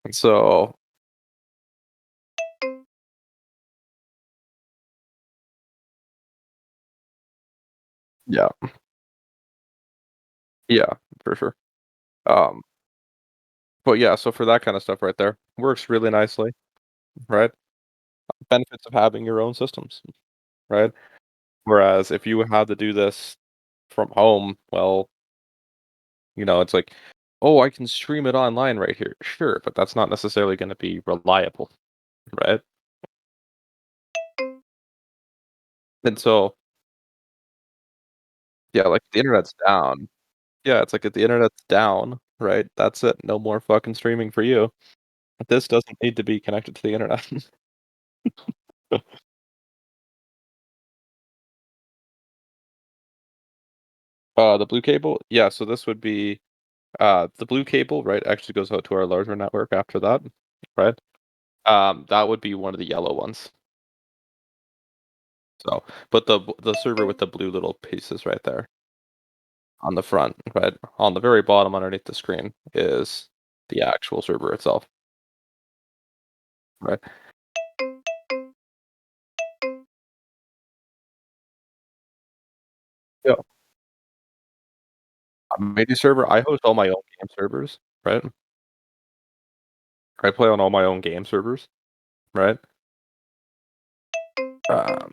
[SPEAKER 1] And so yeah, yeah, for sure. Um, but yeah, so for that kind of stuff right there, works really nicely, right? Benefits of having your own systems, right? Whereas if you had to do this from home, well, it's like, "Oh, I can stream it online right here." Sure, but that's not necessarily gonna be reliable, right? And so, yeah, like, the internet's down. Yeah, it's like if the internet's down, right, that's it, no more fucking streaming for you. This doesn't need to be connected to the internet. The blue cable? Yeah, so this would be, the blue cable, right, actually goes out to our larger network after that, right? That would be one of the yellow ones. So, but the server with the blue little pieces right there on the front, right? On the very bottom underneath the screen is the actual server itself, right? Yeah. A media server, I host all my own game servers, right? I play on all my own game servers, right? Um,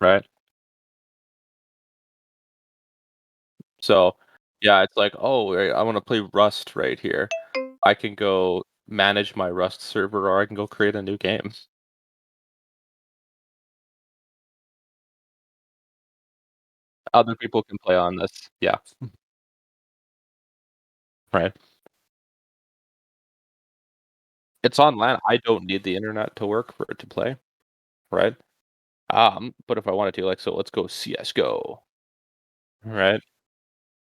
[SPEAKER 1] right? So, yeah, it's like, "Oh, I wanna play Rust right here." I can go manage my Rust server, or I can go create a new game. Other people can play on this. Yeah, right. It's on LAN. I don't need the internet to work for it to play, right? But if I wanted to, like, so let's go CS:GO, right?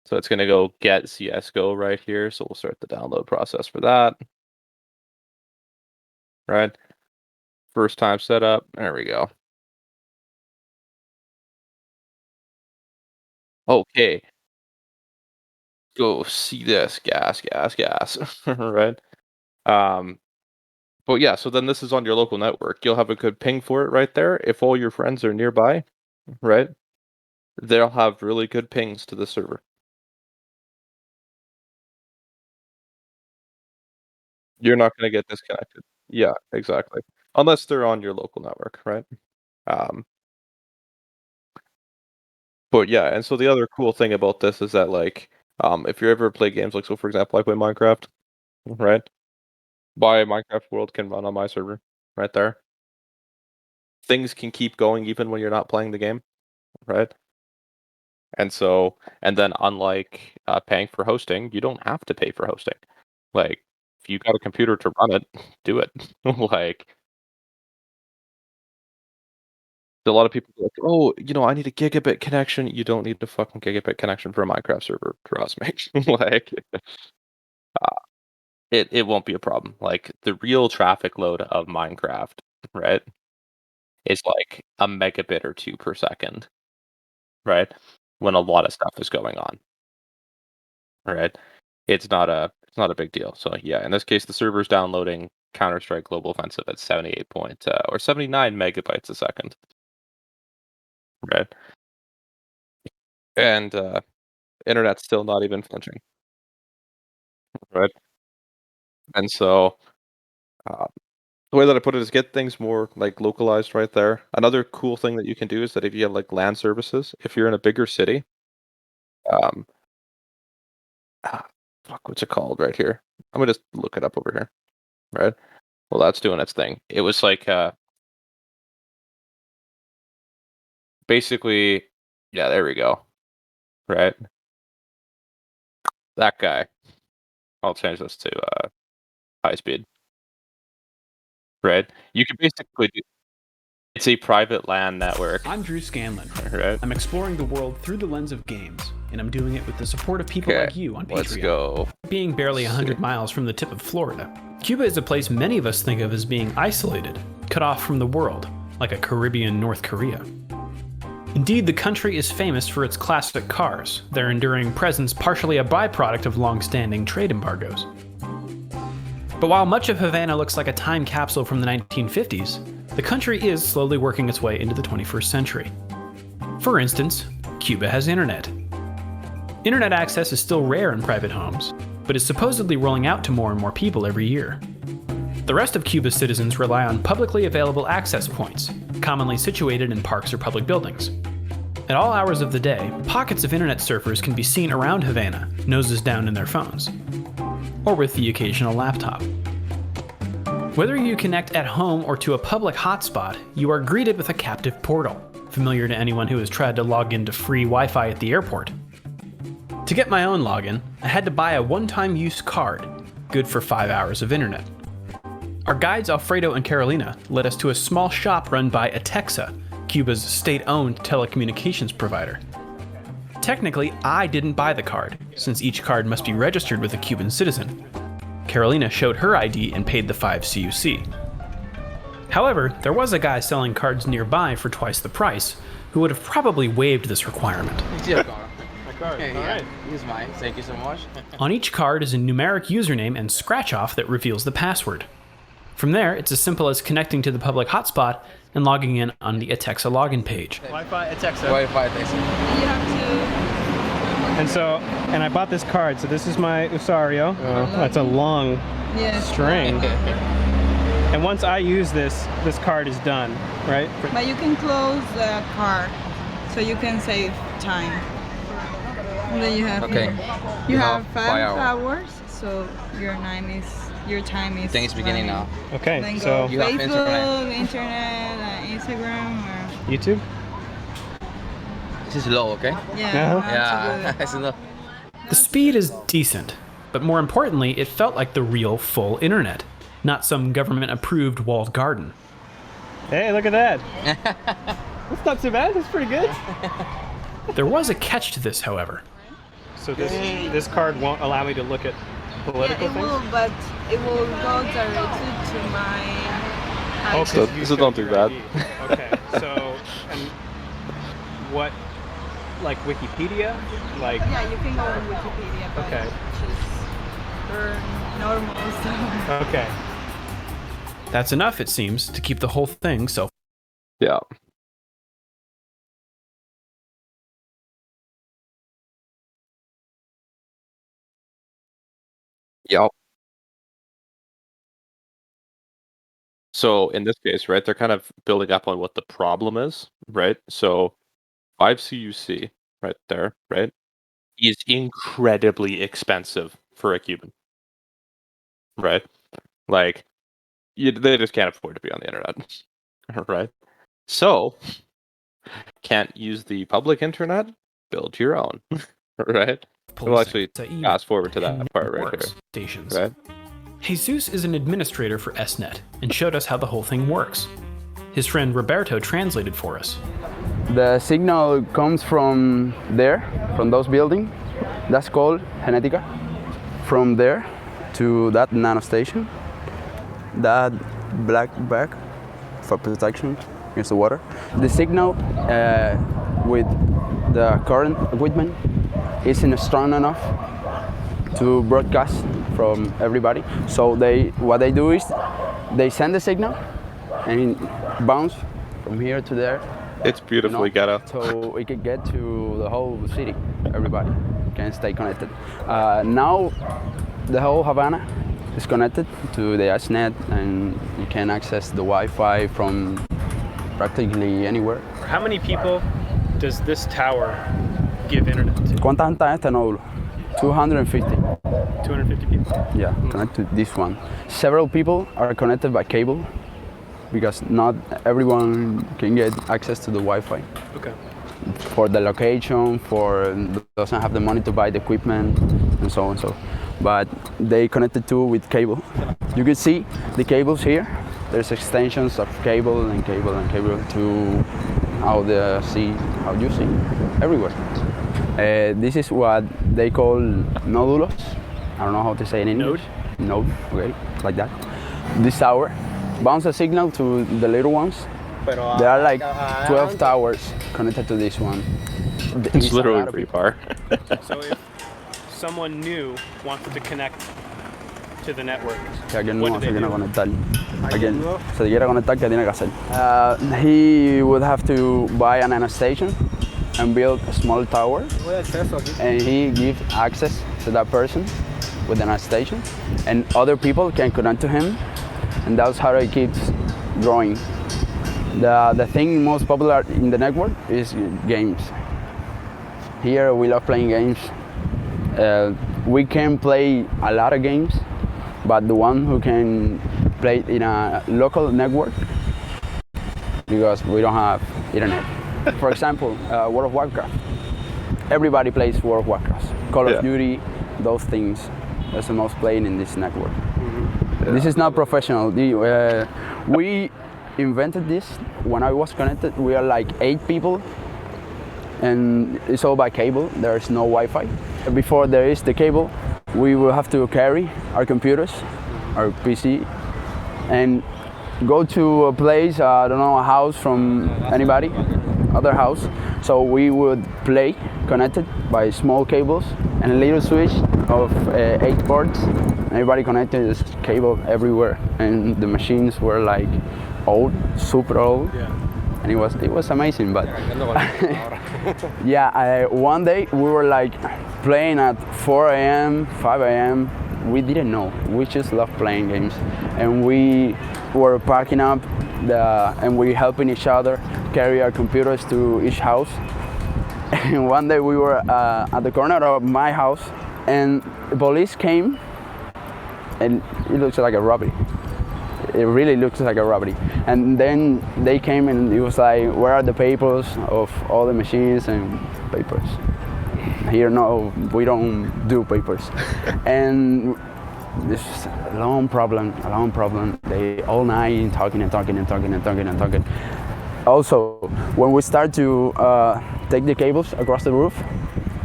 [SPEAKER 1] So it's gonna go get CS:GO right here. So we'll start the download process for that, right? First time setup. There we go. Okay, go see this gas, right? Um, but yeah, so then this is on your local network. You'll have a good ping for it right there. If all your friends are nearby, right, they'll have really good pings to the server. You're not gonna get disconnected. Yeah, exactly. Unless they're on your local network, right? Um, but yeah, and so the other cool thing about this is that like, if you ever play games like so for example, I play Minecraft, right? My Minecraft world can run on my server right there. Things can keep going even when you're not playing the game, right? And then unlike paying for hosting, you don't have to pay for hosting. Like, if you got a computer to run it, do it. Like, a lot of people are like, "Oh, I need a gigabit connection." You don't need a fucking gigabit connection for a Minecraft server, trust me. Like, it won't be a problem. Like, the real traffic load of Minecraft, right, is like a megabit or 2 per second, right? When a lot of stuff is going on, right? It's not a big deal. So, yeah, in this case, the server's downloading Counter-Strike Global Offensive at 78 or 79 megabytes a second, right? And, internet's still not even flinching, right? And so, uh, the way that I put it is get things more, like, localized right there. Another cool thing that you can do is that if you have, like, LAN services, if you're in a bigger city, um, ah, fuck, what's it called right here? I'm gonna just look it up over here, right? Well, that's doing its thing. It was like, basically yeah, there we go, right? That guy. I'll change this to, high speed, right? You can basically do it's a private LAN network,
[SPEAKER 3] I'm Drew Scanlon.
[SPEAKER 1] right?
[SPEAKER 3] I'm exploring the world through the lens of games, and I'm doing it with the support of people
[SPEAKER 1] Okay,
[SPEAKER 3] like you on Patreon.
[SPEAKER 1] let's go.
[SPEAKER 3] Being barely 100 miles from the tip of Florida, Cuba is a place many of us think of as being isolated, cut off from the world, like a Caribbean North Korea. Indeed, the country is famous for its classic cars, their enduring presence partially a byproduct of long-standing trade embargoes. But while much of Havana looks like a time capsule from the 1950s, the country is slowly working its way into the 21st century. For instance, Cuba has internet. Internet access is still rare in private homes, but is supposedly rolling out to more and more people every year. The rest of Cuba's citizens rely on publicly available access points, commonly situated in parks or public buildings. At all hours of the day, pockets of internet surfers can be seen around Havana, noses down in their phones, or with the occasional laptop. Whether you connect at home or to a public hotspot, you are greeted with a captive portal, familiar to anyone who has tried to log into free Wi-Fi at the airport. To get my own login, I had to buy a one-time use card, good for 5 hours of internet. Our guides Alfredo and Carolina led us to a small shop run by Atexa, Cuba's state-owned telecommunications provider. Technically, I didn't buy the card, since each card must be registered with a Cuban citizen. Carolina showed her ID and paid the 5 CUC. However, there was a guy selling cards nearby for twice the price, who would have probably waived this requirement.
[SPEAKER 4] It's your card.
[SPEAKER 5] My card.
[SPEAKER 4] Okay,
[SPEAKER 5] All
[SPEAKER 4] yeah.
[SPEAKER 5] right.
[SPEAKER 4] Use mine. Thank you so much.
[SPEAKER 3] On each card is a numeric username and scratch-off that reveals the password. From there, it's as simple as connecting to the public hotspot and logging in on the Atexa login page.
[SPEAKER 5] Wi-Fi, Atexa.
[SPEAKER 4] Wi-Fi, thanks.
[SPEAKER 6] You have
[SPEAKER 5] And I bought this card. So this is my Usario. That's a long
[SPEAKER 6] to, yes.
[SPEAKER 5] string. And once I use this card is done, right?
[SPEAKER 6] But you can close the car so you can save time. And then you have
[SPEAKER 4] Okay.
[SPEAKER 6] you have
[SPEAKER 4] 5
[SPEAKER 6] hours, so your time is
[SPEAKER 4] I think it's beginning
[SPEAKER 6] running.
[SPEAKER 4] now.
[SPEAKER 5] Okay,
[SPEAKER 6] Then
[SPEAKER 5] so
[SPEAKER 6] go
[SPEAKER 4] You have
[SPEAKER 6] Facebook, internet, Instagram, or
[SPEAKER 5] YouTube?
[SPEAKER 4] This is low, okay?
[SPEAKER 6] yeah.
[SPEAKER 5] Uh-huh.
[SPEAKER 4] Yeah,
[SPEAKER 6] That's
[SPEAKER 4] it's low.
[SPEAKER 3] The speed is decent, but more importantly, it felt like the real full internet. not some government-approved walled garden.
[SPEAKER 5] Hey, look at that. That's not too bad. That's pretty good.
[SPEAKER 3] There was a catch to this, however.
[SPEAKER 5] So this card won't allow me to look at political
[SPEAKER 6] it
[SPEAKER 5] things?
[SPEAKER 6] will, but it will go directly to my
[SPEAKER 5] Okay,
[SPEAKER 1] So-
[SPEAKER 5] you
[SPEAKER 1] so
[SPEAKER 5] showed
[SPEAKER 1] don't do
[SPEAKER 5] your
[SPEAKER 1] that.
[SPEAKER 5] ID. Okay, so and what, like Wikipedia? Like,
[SPEAKER 6] Yeah, you can go on Wikipedia, but
[SPEAKER 5] Okay.
[SPEAKER 6] just for normal stuff.
[SPEAKER 5] okay.
[SPEAKER 3] That's enough, it seems, to keep the whole thing self.
[SPEAKER 1] Yeah. Yep. So in this case, right, they're kind of building up on what the problem is, right? So 5CUC right there, right, is incredibly expensive for a Cuban, right? Like, they just can't afford to be on the internet, right? So, can't use the public internet, build your own, right? We'll actually fast forward to that part right here,
[SPEAKER 3] Stations.
[SPEAKER 1] right?
[SPEAKER 3] Jesus is an administrator for SNet and showed us how the whole thing works. His friend Roberto translated for us.
[SPEAKER 7] The signal comes from there, from those buildings. That's called Genetica. From there to that nano station, that black bag for protection against the water. The signal with the current equipment isn't strong enough to broadcast from everybody. So what they do is they send the signal and it bounce from here to there.
[SPEAKER 1] It's beautifully ghetto.
[SPEAKER 7] So we can get to the whole city. Everybody can stay connected. Now the whole Havana is connected to the SNet, and you can access the Wi-Fi from practically anywhere.
[SPEAKER 5] How many people does this tower give internet to?
[SPEAKER 7] ¿Cuánta gente en este nódulo? 250.
[SPEAKER 5] 250 people.
[SPEAKER 7] Yeah, connected to this one. Several people are connected by cable because not everyone can get access to the Wi-Fi.
[SPEAKER 5] Okay.
[SPEAKER 7] For the location, doesn't have the money to buy the equipment, and so on. But they connected to with cable. You can see the cables here. There's extensions of cable and cable and cable to how you see everywhere. This is what they call nódulos. I don't know how to say it in English. Node, okay, like that. This tower bounces a signal to the little ones. There are like 12 towers connected to this one.
[SPEAKER 1] It's literally pretty far.
[SPEAKER 5] So if someone new wants to connect to the network,
[SPEAKER 7] Que alguien
[SPEAKER 5] what
[SPEAKER 7] nuevo
[SPEAKER 5] do
[SPEAKER 7] se
[SPEAKER 5] they
[SPEAKER 7] quiera
[SPEAKER 5] do?
[SPEAKER 7] conectar. Alguien se quiera conectar, ¿qué tiene que hacer? He would have to buy an nano station and build a small tower. And he gives access to that person with an nano station. And other people can connect to him. And that's how it keeps growing. The thing most popular in the network is games. Here we love playing games. We can play a lot of games, but the one who can play in a local network, because we don't have internet. For example, World of Warcraft. Everybody plays World of Warcraft. Call of Duty, those things. That's the most played in this network. This is not professional. We invented this when I was connected. We are like 8 people, and it's all by cable. There is no Wi-Fi. Before there is the cable, we will have to carry our computers, our PC, and go to a place, I don't know, a house from anybody, other house. So we would play connected by small cables and a little switch of 8 ports. Everybody connected this cable everywhere, and the machines were like old, super old.
[SPEAKER 5] Yeah.
[SPEAKER 7] And it was amazing. But yeah, one day we were like playing at 4 a.m., 5 a.m. We didn't know. We just love playing games, and we were packing up and we helping each other carry our computers to each house. And one day we were at the corner of my house, and the police came, and it looks like a robbery. It really looks like a robbery. And then they came and it was like, where are the papers of all the machines and papers? Here, no, we don't do papers. And this is a long problem. They all night talking. Also, when we start to take the cables across the roof,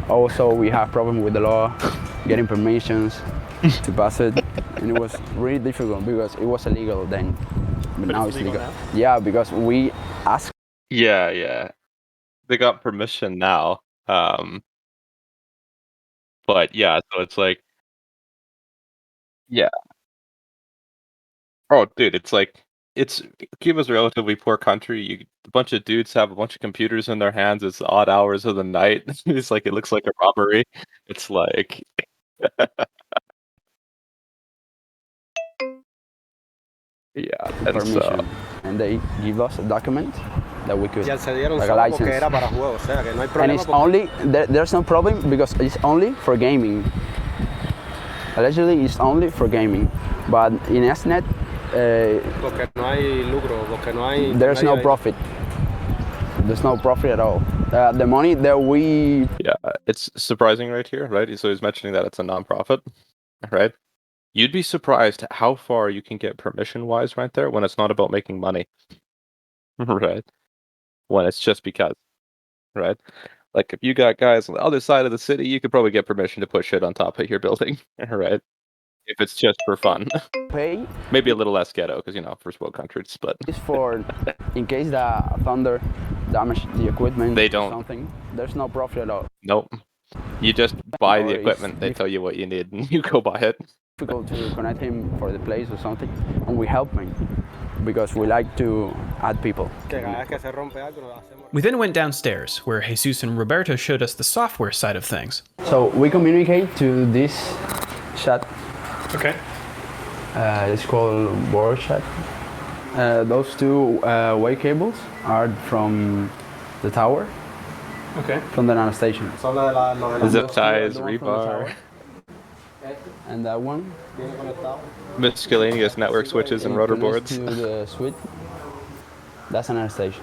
[SPEAKER 7] also we have problem with the law, getting permissions to pass it, and it was really difficult because it was illegal then, but now it's legal.
[SPEAKER 5] Now?
[SPEAKER 7] Yeah, because we asked.
[SPEAKER 1] Yeah. They got permission now. But yeah, so it's like, yeah. Oh, dude, it's Cuba's a relatively poor country. A bunch of dudes have a bunch of computers in their hands. It's odd hours of the night. It's like it looks like a robbery. It's like, yeah, and
[SPEAKER 7] permission,
[SPEAKER 1] so
[SPEAKER 7] and they give us a document that we could,
[SPEAKER 8] Y se dieron
[SPEAKER 7] like a
[SPEAKER 8] solo porque
[SPEAKER 7] license.
[SPEAKER 8] era para juegos, o sea que no hay
[SPEAKER 7] And
[SPEAKER 8] problema.
[SPEAKER 7] it's only there's no problem because it's only for gaming. Allegedly, it's only for gaming, but in SNET,
[SPEAKER 8] Porque no hay lucro, porque no hay.
[SPEAKER 7] there's no profit. There's no profit at all. The money that we
[SPEAKER 1] yeah, it's surprising right here, right? So he's mentioning that it's a nonprofit, right? You'd be surprised how far you can get permission-wise right there when it's not about making money, right? When it's just because, right? Like if you got guys on the other side of the city, you could probably get permission to put shit on top of your building, right? If it's just for fun.
[SPEAKER 7] pay
[SPEAKER 1] Maybe a little less ghetto because, first world countries, but
[SPEAKER 7] is for in case the thunder damage the equipment
[SPEAKER 1] They
[SPEAKER 7] or
[SPEAKER 1] don't.
[SPEAKER 7] something. There's no profit at all.
[SPEAKER 1] nope. You just buy
[SPEAKER 7] Or
[SPEAKER 1] the
[SPEAKER 7] it's
[SPEAKER 1] equipment, they tell you what you need, and you go buy it.
[SPEAKER 7] Difficult to connect him for the place or something, and we help him because we like to add people.
[SPEAKER 8] Que cada vez que se rompe algo lo hacemos.
[SPEAKER 3] We then went downstairs, where Jesus and Roberto showed us the software side of things.
[SPEAKER 7] So we communicate to this chat.
[SPEAKER 5] Okay.
[SPEAKER 7] It's called board chat. Those two way cables are from the tower,
[SPEAKER 5] Okay.
[SPEAKER 7] from the nanostation.
[SPEAKER 8] Son lo de lo de la
[SPEAKER 1] Zip ties,
[SPEAKER 7] The one from the
[SPEAKER 1] rebar,
[SPEAKER 7] tower. And that one
[SPEAKER 8] viene conectado.
[SPEAKER 1] miscellaneous network switches and
[SPEAKER 7] it
[SPEAKER 1] rotor
[SPEAKER 7] connects
[SPEAKER 1] boards.
[SPEAKER 7] to the suite. That's an station.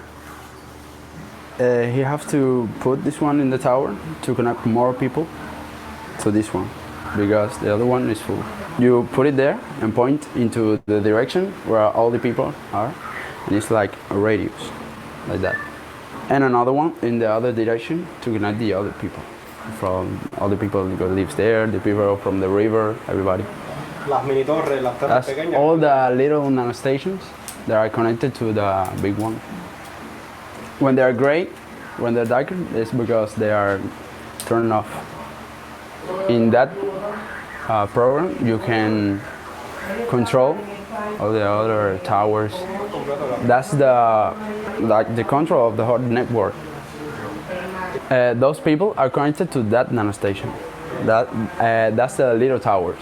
[SPEAKER 7] He have to put this one in the tower to connect more people to this one because the other one is full. You put it there and point into the direction where all the people are, and it's like a radius, like that. And another one in the other direction to connect the other people. From all the people who lives there, the people from the river, everybody.
[SPEAKER 8] Las mini torres, las torres
[SPEAKER 7] That's
[SPEAKER 8] pequeñas.
[SPEAKER 7] all the little nanostations that are connected to the big one. When they're gray, when they're darker, it's because they are turned off. In that program, you can control all the other towers. That's the control of the whole network. Those people are connected to that nanostation. That's the little towers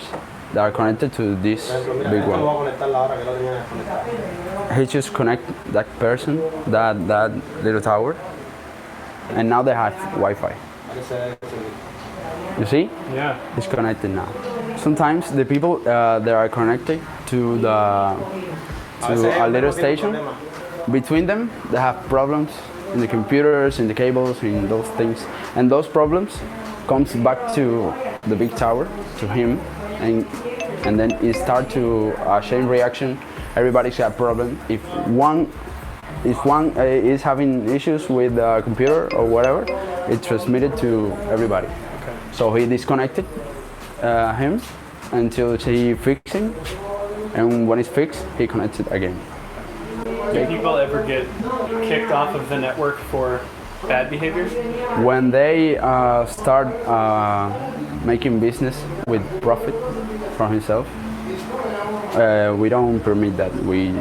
[SPEAKER 7] that are connected to this big
[SPEAKER 8] Esto lo
[SPEAKER 7] one.
[SPEAKER 8] voy a conectar la hora que lo tenía desconectado.
[SPEAKER 7] He just connect that person, that little tower, and now they have Wi-Fi.
[SPEAKER 8] Parece que
[SPEAKER 7] You see?
[SPEAKER 5] Yeah.
[SPEAKER 7] It's connected now. Sometimes the people that are connected to a little station, between them they have problems in the computers, in the cables, in those things, and those problems comes back to the big tower, to him, and then it starts to a chain reaction. Everybody's got a problem. If one is having issues with the computer or whatever, it's transmitted to everybody.
[SPEAKER 5] Okay.
[SPEAKER 7] So he disconnected him until he fixed him, and when it's fixed, he connects it again.
[SPEAKER 5] Do people ever get kicked off of the network for bad behavior?
[SPEAKER 7] When they start making business with profit from himself, we don't permit that. We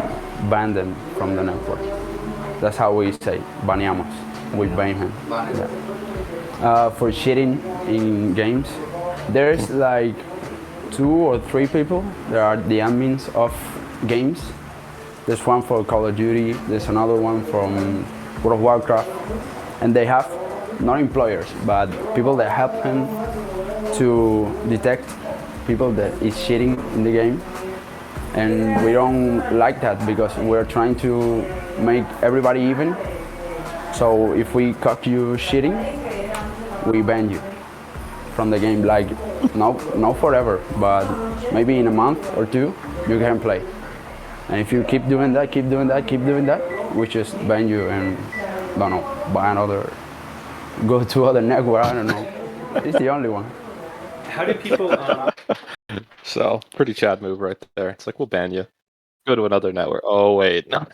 [SPEAKER 7] ban them from the network. That's how we say, baneamos. We ban him. Yeah. For cheating in games, there's like 2 or 3 people that are the admins of games. There's one for Call of Duty, there's another one from World of Warcraft, and they have not employers, but people that help them to detect people that is cheating in the game. And we don't like that because we're trying to make everybody even. So if we caught you cheating, we ban you from the game. Like, not forever, but maybe in a month or two, you can play. And if you keep doing that, we just ban you and, don't know, buy another, go to other network, I don't know. It's the only one.
[SPEAKER 5] How do people?
[SPEAKER 1] So, pretty Chad move right there. It's like, we'll ban you. Go to another network. Oh, wait. No.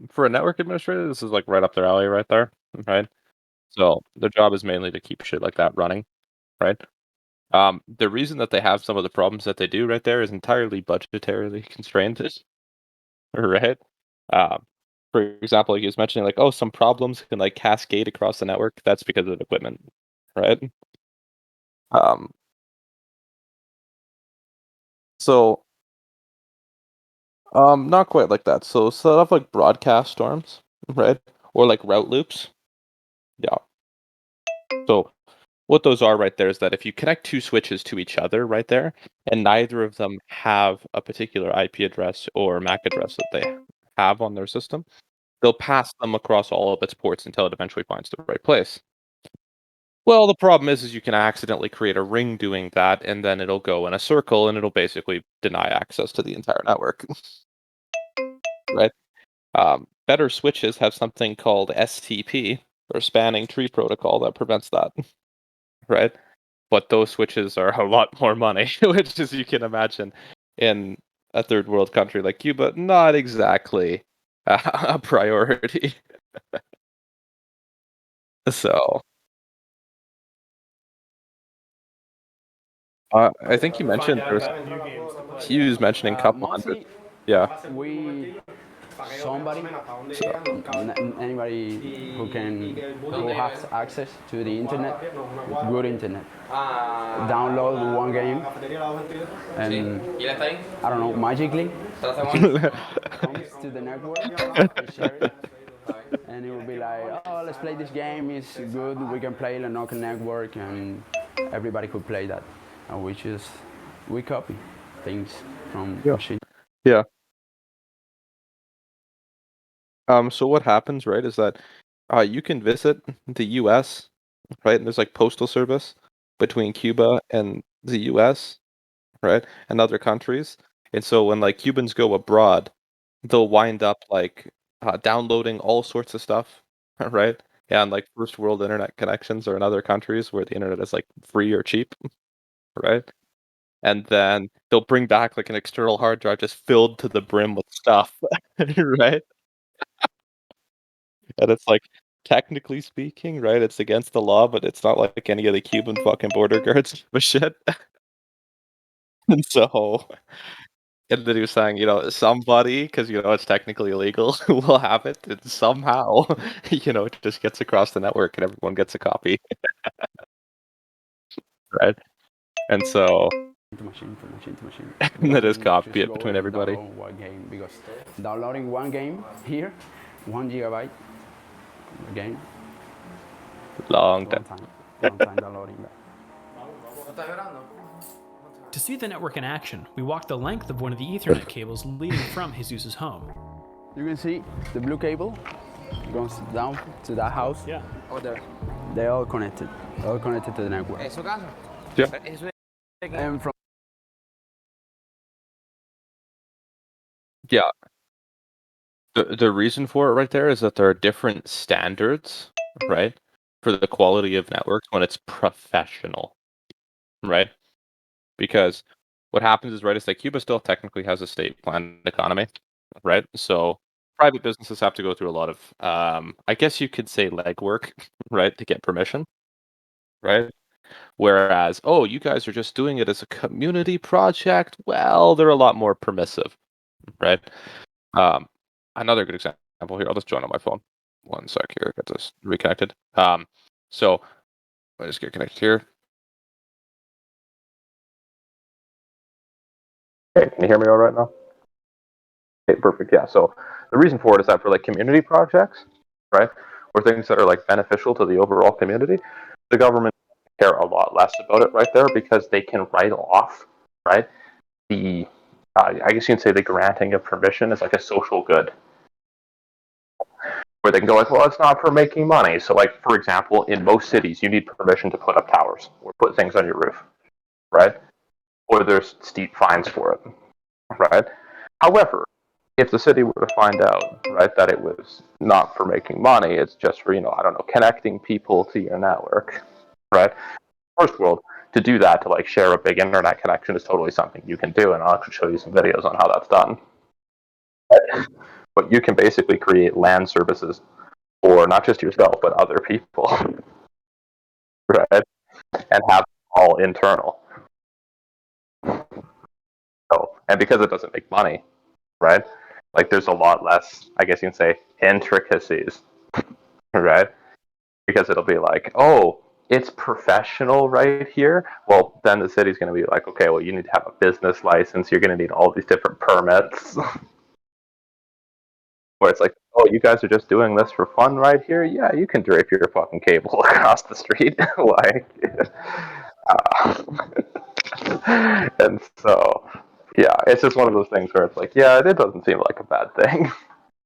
[SPEAKER 1] For a network administrator, this is like right up their alley right there, right? So their job is mainly to keep shit like that running, right? The reason that they have some of the problems that they do right there is entirely budgetarily constrained, right? Um, for example, like he was mentioning, like, oh, some problems can like cascade across the network. That's because of the equipment, right? Um, so not quite like that. So set up like broadcast storms, right? Or like route loops. Yeah. So what those are right there is that if you connect two switches to each other right there, and neither of them have a particular IP address or MAC address that they have on their system, they'll pass them across all of its ports until it eventually finds the right place. Well, the problem is you can accidentally create a ring doing that, and then it'll go in a circle, and it'll basically deny access to the entire network. Right? Better switches have something called STP, or Spanning Tree Protocol, that prevents that. Right? But those switches are a lot more money, which, as you can imagine, in a third world country like Cuba, not exactly a priority. So, I think you mentioned there was, he was mentioning a couple hundred.
[SPEAKER 7] Mostly,
[SPEAKER 1] Yeah.
[SPEAKER 7] we somebody, anybody who has access to the internet, good internet, download one game, and I don't know, magically comes to the network and share it. And it will be like, oh, let's play this game, it's good, we can play it on local network, and everybody could play that. And we copy things from machine.
[SPEAKER 1] Yeah. So what happens, right, is that you can visit the US, right? And there's like postal service between Cuba and the US, right? And other countries. And so when like Cubans go abroad, they'll wind up like downloading all sorts of stuff, right? Yeah, and like first world internet connections or in other countries where the internet is like free or cheap, right? And then they'll bring back like an external hard drive just filled to the brim with stuff, right? And it's like, technically speaking, right, it's against the law, but it's not like any of the Cuban fucking border guards but shit. And so, and then he was saying, somebody, because it's technically illegal, will have it, and somehow, it just gets across the network and everyone gets a copy. Right? And so,
[SPEAKER 7] To machine.
[SPEAKER 1] and that is
[SPEAKER 7] Just
[SPEAKER 1] copy it
[SPEAKER 7] go
[SPEAKER 1] between
[SPEAKER 7] and
[SPEAKER 1] everybody.
[SPEAKER 7] download one game, because downloading one game here, 1 gigabyte game,
[SPEAKER 1] Long
[SPEAKER 7] long
[SPEAKER 1] time.
[SPEAKER 7] time downloading that.
[SPEAKER 3] To see the network in action, we walked the length of one of the Ethernet cables leading from Jesus' home.
[SPEAKER 7] You can see the blue cable goes down to that house.
[SPEAKER 5] Yeah.
[SPEAKER 4] Over there.
[SPEAKER 7] They're all connected to the network.
[SPEAKER 4] ¿Es su casa?
[SPEAKER 1] Yeah.
[SPEAKER 4] Eso es-
[SPEAKER 7] And from
[SPEAKER 1] Yeah. The reason for it right there is that there are different standards, right, for the quality of networks when it's professional, right? Because what happens is, right, is that Cuba still technically has a state-planned economy, right? So private businesses have to go through a lot of, I guess you could say legwork, right, to get permission, right? Whereas, oh, you guys are just doing it as a community project. Well, they're a lot more permissive, right? Another good example here. I'll just join on my phone. One sec here. Get this reconnected. So I just get connected here. Okay, can you hear me all right now? Okay, perfect. Yeah. So the reason for it is that for like community projects, right, or things that are like beneficial to the overall community, the government care a lot less about it right there because they can write off, right, the I guess you can say the granting of permission is like a social good, where they can go like, well, it's not for making money. So, like, for example, in most cities, you need permission to put up towers or put things on your roof, right? Or there's steep fines for it, right? However, if the city were to find out, right, that it was not for making money, it's just for, I don't know, connecting people to your network, right? First world, to do that, to like share a big internet connection is totally something you can do, and I'll actually show you some videos on how that's done. But you can basically create LAN services for not just yourself, but other people, right? And have all internal. So, and because it doesn't make money, right? Like there's a lot less, I guess you can say, intricacies, right? Because it'll be like, oh, it's professional right here. Well, then the city's going to be like, okay, well, you need to have a business license. You're going to need all these different permits. Where it's like, oh, you guys are just doing this for fun right here? Yeah, you can drape your fucking cable across the street. Like, and so, yeah, it's just one of those things where it's like, yeah, it doesn't seem like a bad thing,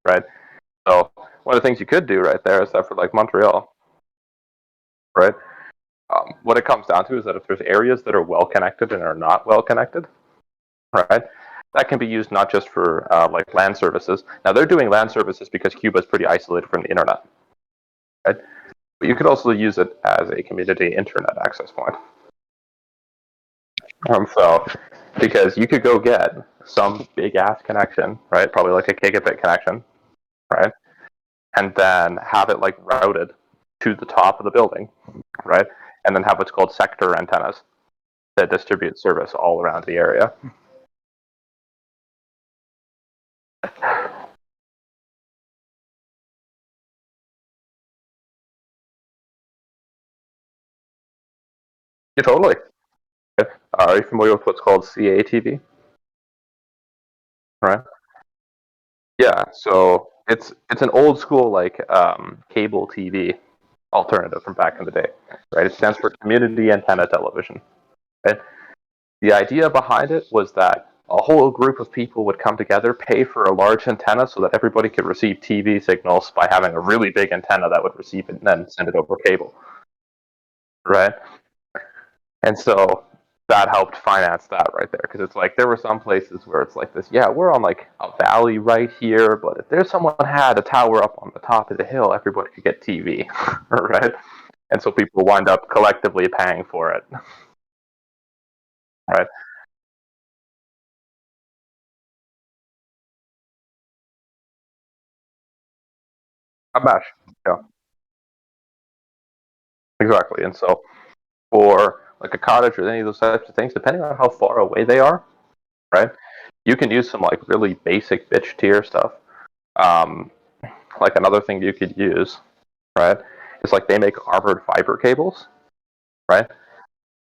[SPEAKER 1] right? So, one of the things you could do right there is that for like Montreal, right? What it comes down to is that if there's areas that are well connected and are not well connected, right? That can be used not just for like land services. Now they're doing land services because Cuba is pretty isolated from the internet, right? But you could also use it as a community internet access point. So, because you could go get some big ass connection, right? Probably like a gigabit connection, right? And then have it like routed to the top of the building, right? And then have what's called sector antennas that distribute service all around the area. Yeah, totally. Are you familiar with what's called CATV? Right. Yeah. So it's an old school like cable TV alternative from back in the day. Right. It stands for Community Antenna Television. Right. The idea behind it was that a whole group of people would come together, pay for a large antenna so that everybody could receive TV signals by having a really big antenna that would receive it and then send it over cable. Right. And so that helped finance that right there, because it's like there were some places where it's like this, yeah, we're on like a valley right here, but if there's someone had a tower up on the top of the hill, everybody could get TV, right? And so people wind up collectively paying for it, right? A mesh, yeah, exactly. And so for like a cottage or any of those types of things, depending on how far away they are, right? You can use some like really basic bitch tier stuff. Um, like another thing you could use, right? Is like they make armored fiber cables, right?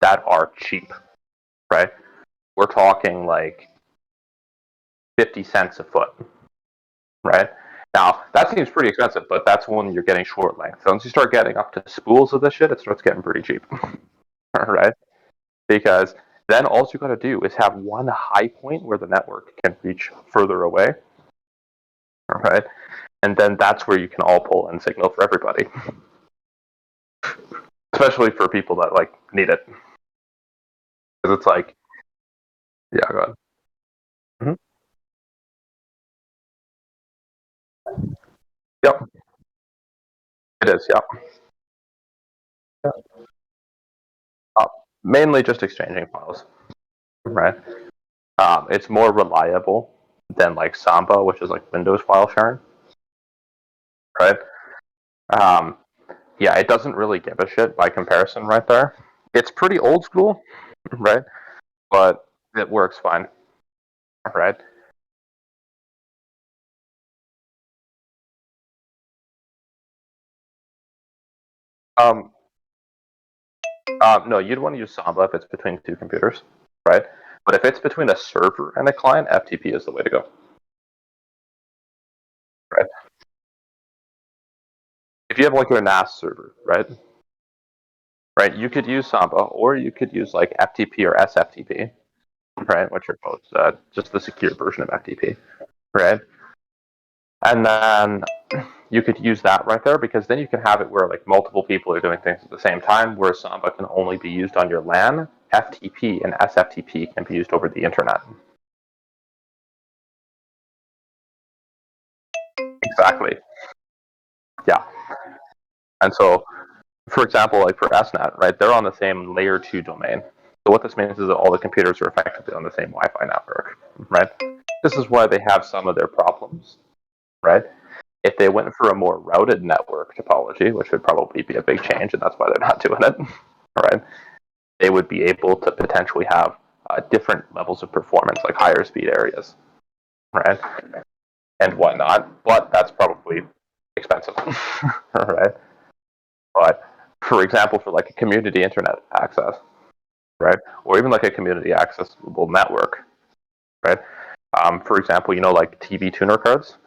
[SPEAKER 1] That are cheap, right? We're talking like 50 cents a foot, right? Now, that seems pretty expensive, but that's when you're getting short length. So once you start getting up to spools of this shit, it starts getting pretty cheap, right? Because then all you got to do is have one high point where the network can reach further away, right? And then that's where you can all pull in signal for everybody, especially for people that like need it. Because it's like, yeah, go ahead. Mm-hmm. Yep, it is. Yep. Yeah. Uh, Mainly just exchanging files, right? It's more reliable than like Samba, which is like Windows file sharing, right? Um, yeah, it doesn't really give a shit by comparison, right there. It's pretty old school, right? But it works fine, right? Um, no, you'd want to use Samba if it's between two computers, right? But if it's between a server and a client, FTP is the way to go, right? If you have like your NAS server, right? Right, you could use Samba or you could use like FTP or SFTP, right? Which are both just the secure version of FTP, right? And then you could use that right there because then you can have it where like multiple people are doing things at the same time, where Samba can only be used on your LAN. FTP and SFTP can be used over the internet. Exactly. Yeah. And so, for example, like for SNet, right, they're on the same layer 2 domain. So what this means is that all the computers are effectively on the same Wi-Fi network, right? This is why they have some of their problems, right? If they went for a more routed network topology, which would probably be a big change, and that's why they're not doing it, right? They would be able to potentially have different levels of performance, like higher speed areas, right? And whatnot. But that's probably expensive, right? But for example, for like a community internet access, right, or even like a community accessible network, right? For example, like TV tuner cards,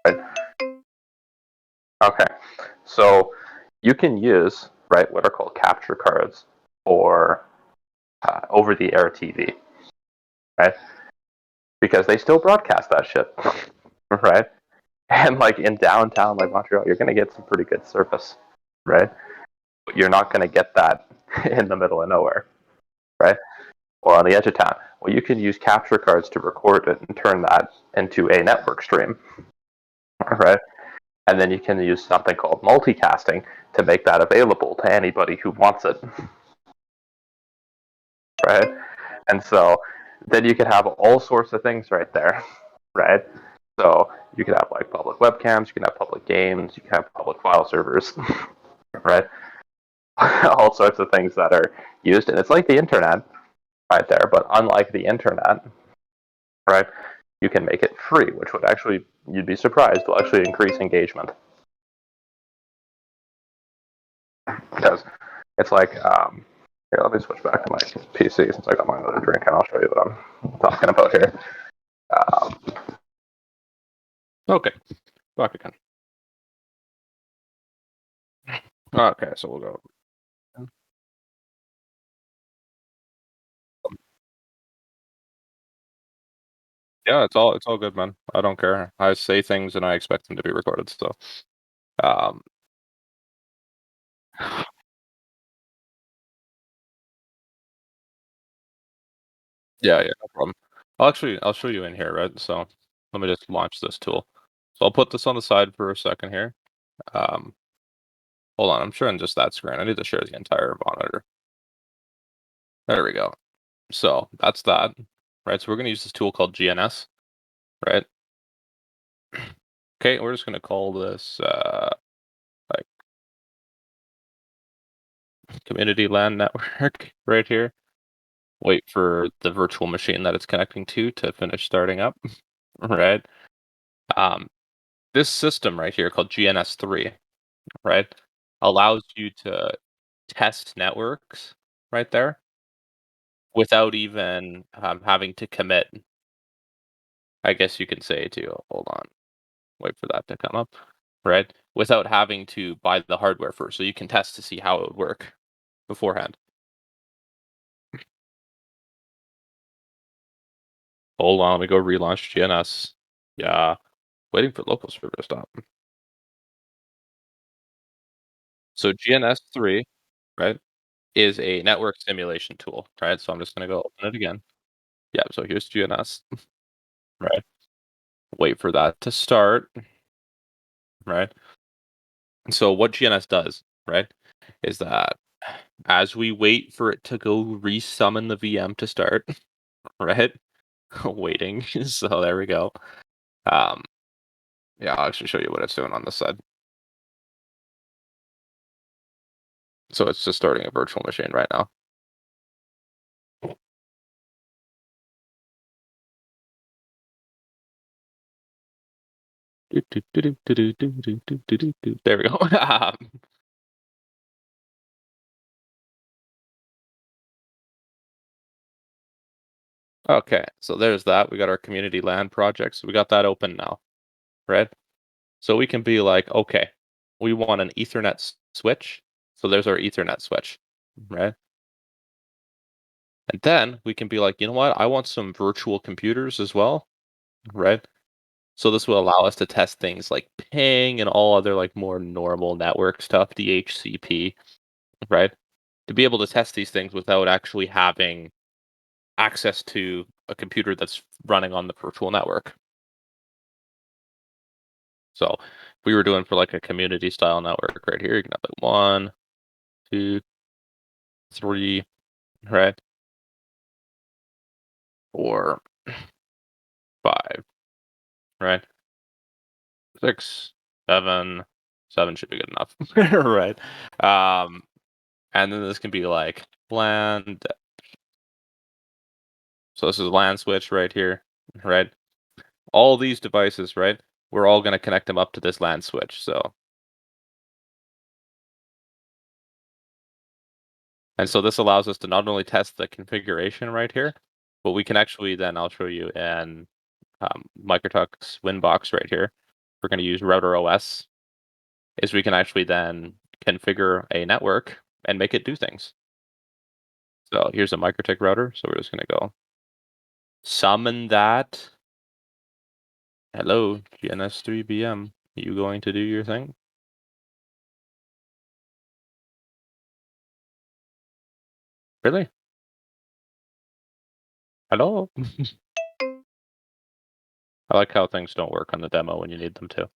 [SPEAKER 1] right? Okay, so you can use right what are called capture cards or over-the-air TV, right? Because they still broadcast that shit, right? And like in downtown, like Montreal, you're gonna get some pretty good service, right? But you're not gonna get that in the middle of nowhere, right? Or on the edge of town. Well, you can use capture cards to record it and turn that into a network stream, right? And then you can use something called multicasting to make that available to anybody who wants it, right? And so then you could have all sorts of things right there, right? So you could have like public webcams, you can have public games, you can have public file servers, right? All sorts of things that are used, and it's like the internet right there, but unlike the internet, right? You can make it free, which would actually, you'd be surprised, will actually increase engagement. Because it's like, here, let me switch back to my PC since I got my other drink, and I'll show you what I'm talking about here. Okay, back again. Okay, so we'll go. Yeah, it's all good, man. I don't care. I say things and I expect them to be recorded. So, um, yeah, no problem. I'll show you in here, right? So, let me just launch this tool. So I'll put this on the side for a second here. Um, hold on, I'm sharing just that screen. I need to share the entire monitor. There we go. So that's that, right? So we're gonna use this tool called GNS, right? Okay, we're just gonna call this like community LAN network right here. Wait for the virtual machine that it's connecting to finish starting up, right? Um, this system right here called GNS3, right, allows you to test networks right there without even having to commit. I guess you can say to hold on, wait for that to come up, right? Without having to buy the hardware first, so you can test to see how it would work beforehand. Hold on, let me go relaunch GNS. Yeah, waiting for local server to stop. So GNS3, right, is a network simulation tool, right? So I'm just gonna go open it again. Yeah, so here's GNS, right? Wait for that to start, right? So what GNS does, right, is that as we wait for it to go resummon the VM to start, right? Waiting. So there we go. Um, yeah, I'll actually show you what it's doing on this side. So it's just starting a virtual machine right now. There we go. Okay, so there's that. We got our community LAN project. So we got that open now, right? So we can be like, okay, we want an Ethernet switch. So there's our Ethernet switch, right? And then we can be like, you know what? I want some virtual computers as well, right? So this will allow us to test things like ping and all other like more normal network stuff, DHCP, right? To be able to test these things without actually having access to a computer that's running on the virtual network. So if we were doing for like a community style network right here, you can have like 1, 2, 3, right? 4, 5, right? 6, 7. 7 should be good enough, right? And then this can be like LAN. So this is LAN switch right here, right? All these devices, right? We're all going to connect them up to this LAN switch. So this allows us to not only test the configuration right here, but we can actually then, I'll show you in Microtalk's Winbox right here. We're going to use router OS. Is we can actually then configure a network and make it do things. So here's a MikroTik router. So we're just going to go summon that. Hello, GNS3BM. You going to do your thing? Really? Hello? I like how things don't work on the demo when you need them to.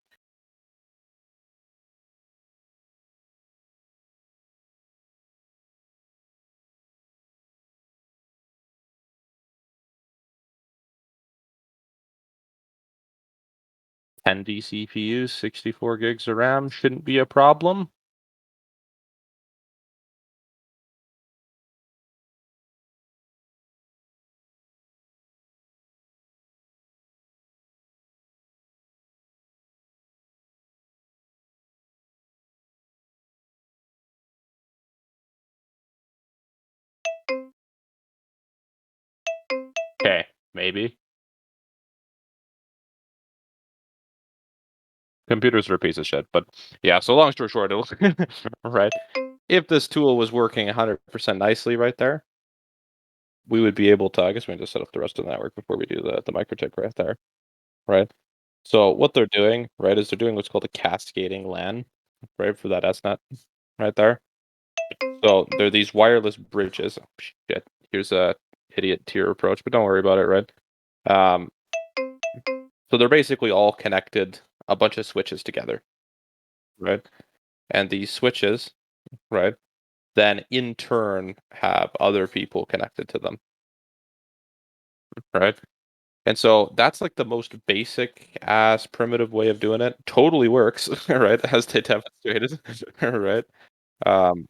[SPEAKER 1] $10 CPUs, 64 gigs of RAM shouldn't be a problem. Okay, maybe. Computers are a piece of shit, but yeah, so long story short, right? If this tool was working 100% nicely right there, we would be able to, I guess we can just set up the rest of the network before we do the MikroTik right there, right? So what they're doing, right, is they're doing what's called a cascading LAN, right, for that SNet right there. So there are these wireless bridges. Oh, shit, here's a idiot tier approach, but don't worry about it, right? Um, so they're basically all connected, a bunch of switches together, right? And these switches, right, then in turn have other people connected to them, right? And so that's like the most basic ass primitive way of doing it. Totally works, right? As they demonstrated, right? Um,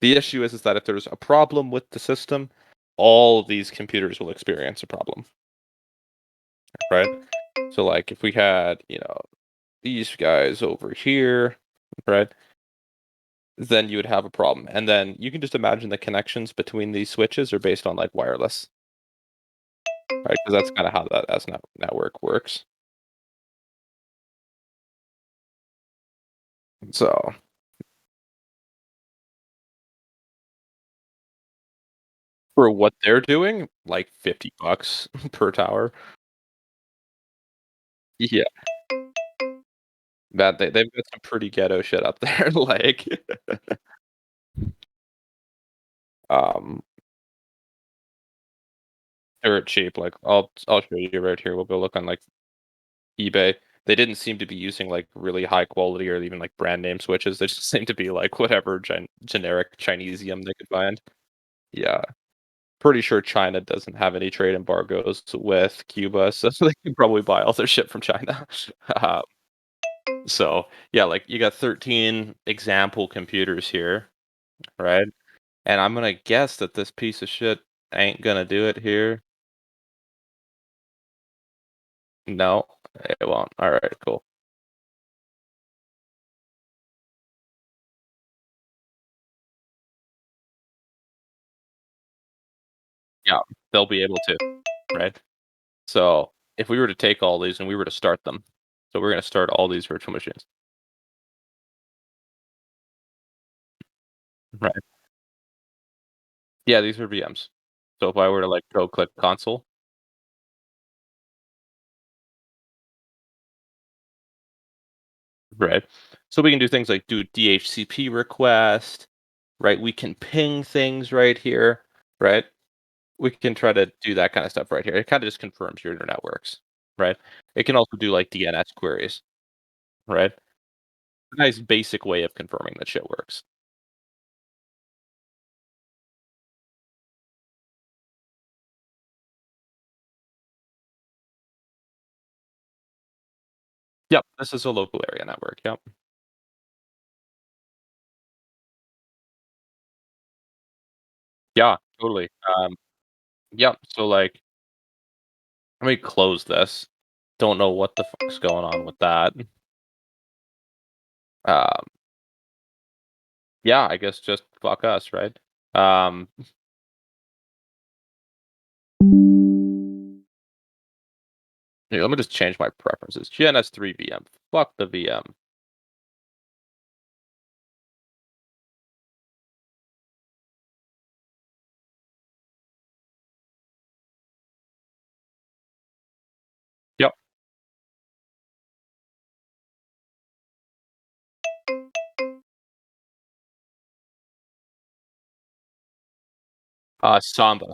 [SPEAKER 1] the issue is that if there's a problem with the system, all of these computers will experience a problem, right? So like if we had, these guys over here, right? Then you would have a problem. And then you can just imagine the connections between these switches are based on like wireless, right? Because that's kind of how that S network works. So for what they're doing, like $50 per tower. Yeah, that they've got some pretty ghetto shit up there. Like, um, they're cheap. Like, I'll show you right here. We'll go look on like eBay. They didn't seem to be using like really high quality or even like brand name switches. They just seem to be like whatever generic Chinesium they could find. Yeah. Pretty sure China doesn't have any trade embargoes with Cuba, so they can probably buy all their shit from China. Uh, so yeah, like you got 13 example computers here, right? And I'm gonna guess that this piece of shit ain't gonna do it here. No, it won't. All right, cool. Yeah, they'll be able to, right? So if we were to take all these and we were to start them, so we're gonna start all these virtual machines, right? Yeah, these are VMs. So if I were to like go click console, right? So we can do things like do DHCP request, right? We can ping things right here, right? We can try to do that kind of stuff right here. It kind of just confirms your internet works, right? It can also do like DNS queries, right? A nice basic way of confirming that shit works. Yep, this is a local area network. Yep. Yeah, totally. Yep. So like, let me close this. Don't know what the fuck's going on with that. Um, yeah, I guess just fuck us, right? Um, Here, let me just change my preferences. GNS3 VM. Fuck the VM. Yep. Samba,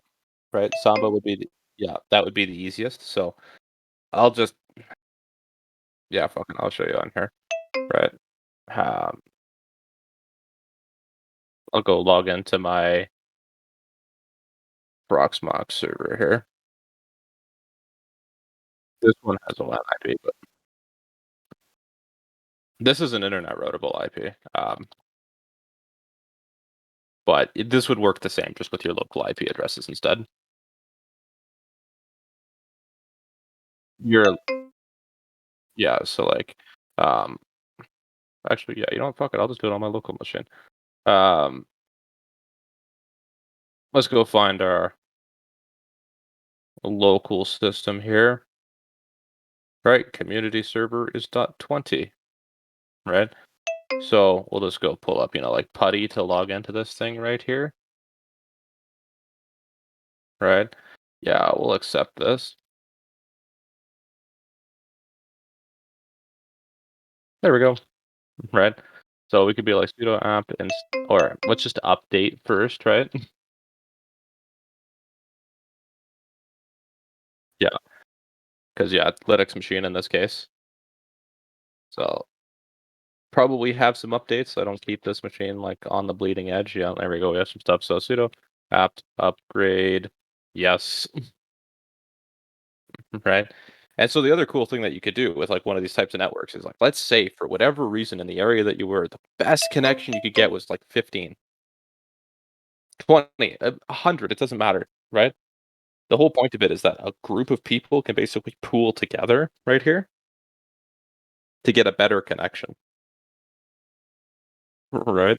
[SPEAKER 1] right? Samba would be the yeah, that would be the easiest. So I'll just yeah, fucking I'll show you on here. Right. Um, I'll go log into my Proxmox server here. This one has a LAN IP, but this is an internet routable IP. But this would work the same, just with your local IP addresses instead. You're yeah, so like, um, actually, yeah, you know what? Fuck it, I'll just do it on my local machine. Um, let's go find our local system here. Right, community server is .20, right? So we'll just go pull up, like putty to log into this thing right here, right? Yeah, we'll accept this. There we go, right? So we could be like sudo app and or let's just update first, right? Yeah, because yeah, Linux machine in this case. So probably have some updates. So I don't keep this machine like on the bleeding edge. Yeah, there we go. We have some stuff. So sudo apt upgrade. Yes. Right. And so the other cool thing that you could do with like one of these types of networks is like, let's say for whatever reason in the area that you were, the best connection you could get was like 15, 20, 100, it doesn't matter, right? The whole point of it is that a group of people can basically pool together right here to get a better connection, right?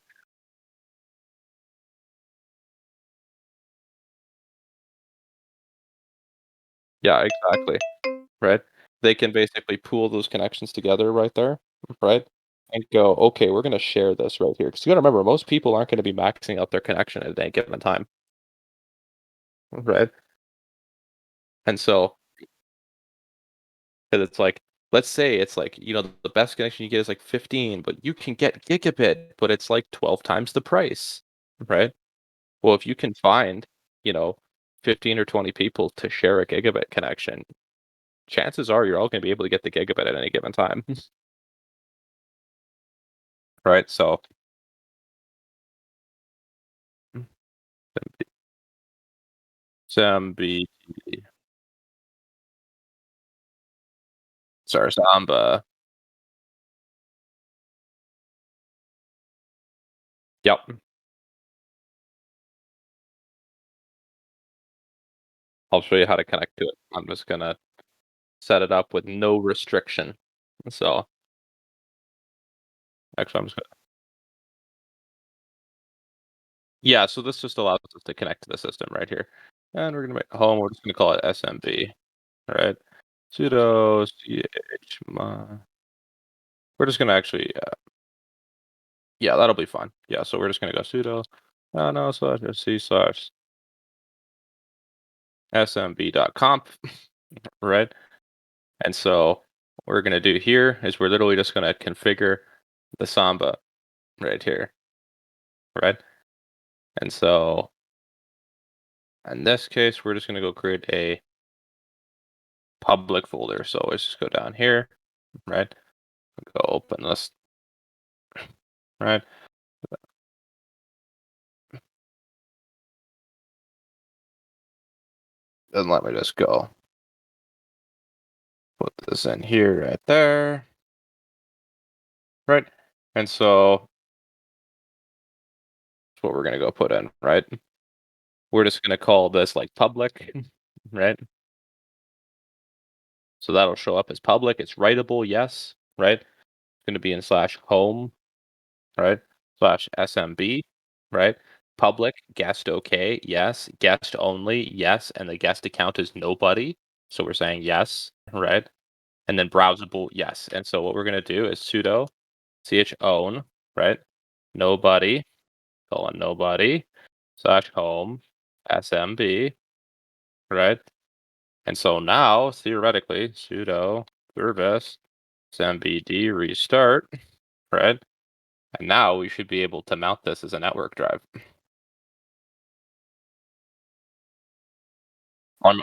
[SPEAKER 1] Yeah, exactly. Right? They can basically pool those connections together right there, right? And go, okay, we're gonna share this right here. Because you gotta remember, most people aren't gonna be maxing out their connection at any given time, right? And so, because it's like, let's say it's like, the best connection you get is like 15, but you can get gigabit, but it's like 12 times the price, right? Well, if you can find, you know, 15 or 20 people to share a gigabit connection, chances are you're all gonna be able to get the gigabit at any given time, right? So, some sorry, Samba. Yep. I'll show you how to connect to it. I'm just gonna set it up with no restriction. So, actually, I'm just gonna yeah, so this just allows us to connect to the system right here. And we're gonna make a home, we're just gonna call it SMB, alright? Sudo chmod. We're just gonna actually, yeah, that'll be fine. Yeah, so we're just gonna go sudo, no, /c/ smb.conf, right? And so what we're going to do here is we're literally just going to configure the Samba right here, right? And so in this case, we're just going to go create a public folder. So let's just go down here, right? Go open this, right? Then let me just go put this in here, right there, right? And so that's what we're going to go put in, right? We're just going to call this like public, right? So that'll show up as public. It's writable, yes, right? It's going to be in /home, right? /SMB, right? Public, guest okay, yes. Guest only, yes. And the guest account is nobody. So we're saying yes, right? And then browsable, yes. And so what we're going to do is sudo chown, right? Nobody, nobody, /home, SMB, right? And so now, theoretically, sudo service smbd restart, right? And now we should be able to mount this as a network drive on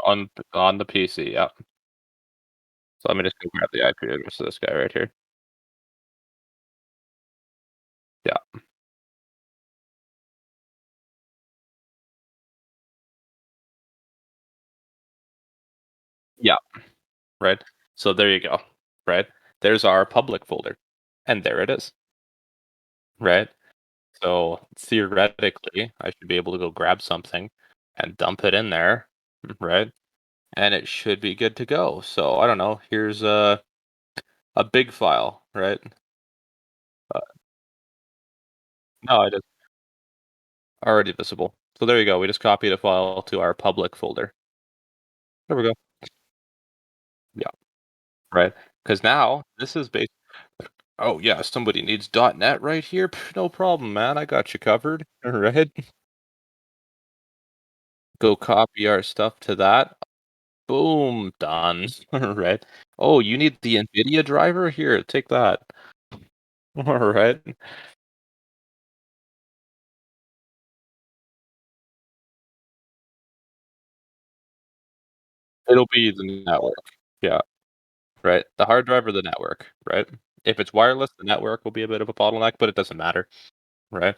[SPEAKER 1] the PC. Yeah. So let me just go grab the IP address of this guy right here. Yeah. Yeah. Right. So there you go. Right. There's our public folder, and there it is. Right. So theoretically, I should be able to go grab something and dump it in there. Right. And it should be good to go. So I don't know. Here's a big file, right? Uh, no, it is already visible. So there you go. We just copied a file to our public folder. There we go. Yeah, right. Because now this is based. Oh yeah, somebody needs .NET right here. No problem, man. I got you covered. All right. Go copy our stuff to that. Boom, done. All right. Oh, you need the NVIDIA driver? Here, take that. All right. It'll be the network. Yeah. Right. The hard drive or the network, right? If it's wireless, the network will be a bit of a bottleneck, but it doesn't matter, right?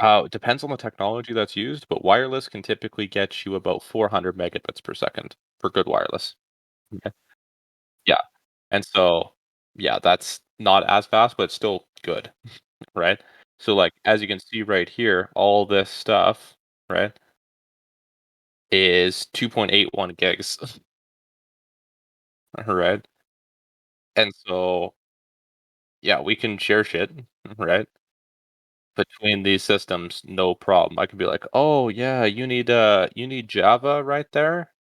[SPEAKER 1] It depends on the technology that's used, but wireless can typically get you about 400 megabits per second for good wireless. Okay. Yeah. And so, yeah, that's not as fast, but it's still good, right? So, like, as you can see right here, all this stuff, right, is 2.81 gigs, right? And so, yeah, we can share shit, right? Between these systems, no problem. I could be like, "Oh, yeah, you need Java right there?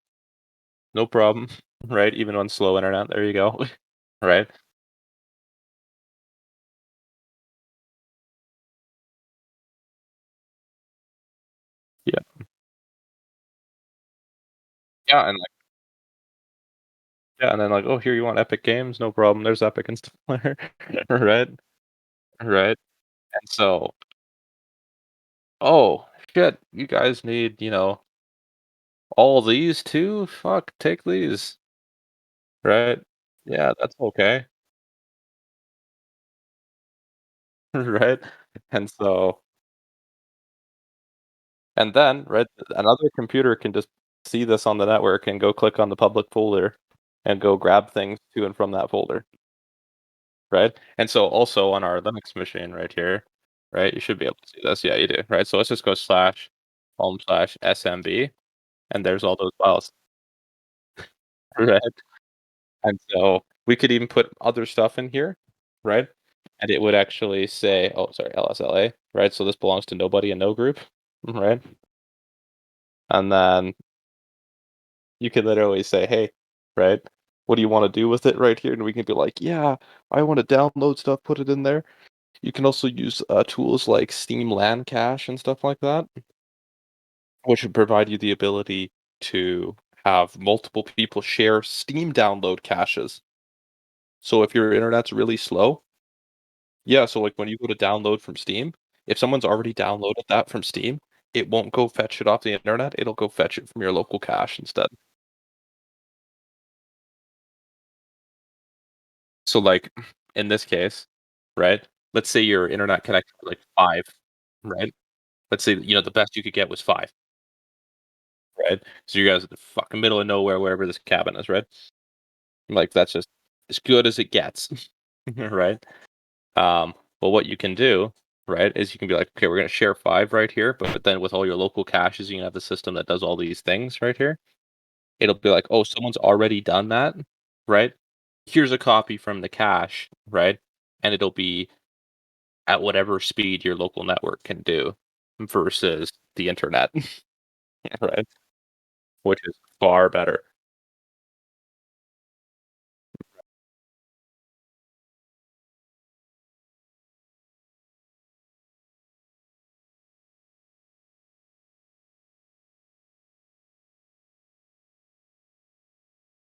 [SPEAKER 1] No problem." Right? Even on slow internet, there you go. Right? Yeah. Yeah, and, like yeah, and then, like, "Oh, here, you want Epic Games? No problem, there's Epic Installer." Right? Right? And so, "Oh, shit, you guys need, all these too? Fuck, take these." Right? Yeah, that's okay. Right? And so and then, right, another computer can just see this on the network and go click on the public folder and go grab things to and from that folder, right? And so also on our Linux machine right here, right, you should be able to see this. Yeah, you do, right? So let's just go /home/smb and there's all those files, right? And so we could even put other stuff in here, right? And it would actually say, oh, sorry, LSLA, right? So this belongs to nobody and no group, right? And then you could literally say, "Hey, right, what do you wanna do with it right here?" And we can be like, "Yeah, I wanna download stuff, put it in there." You can also use, tools like Steam LAN cache and stuff like that.
[SPEAKER 9] which would provide you the ability to have multiple people share Steam download caches. So if your internet's really slow, yeah, so like when you go to download from Steam, if someone's already downloaded that from Steam, it won't go fetch it off the internet, it'll go fetch it from your local cache instead. So like in this case, right? Let's say your internet connected to like 5, right? Let's say the best you could get was 5, right? So you guys at the fucking middle of nowhere, wherever this cabin is, right? Like that's just as good as it gets, right? But what you can do, right, is you can be like, okay, we're gonna share 5 right here, but then with all your local caches, you can have the system that does all these things right here. It'll be like, oh, someone's already done that, right? Here's a copy from the cache, right? And it'll be at whatever speed your local network can do versus the internet, right? Which is far better.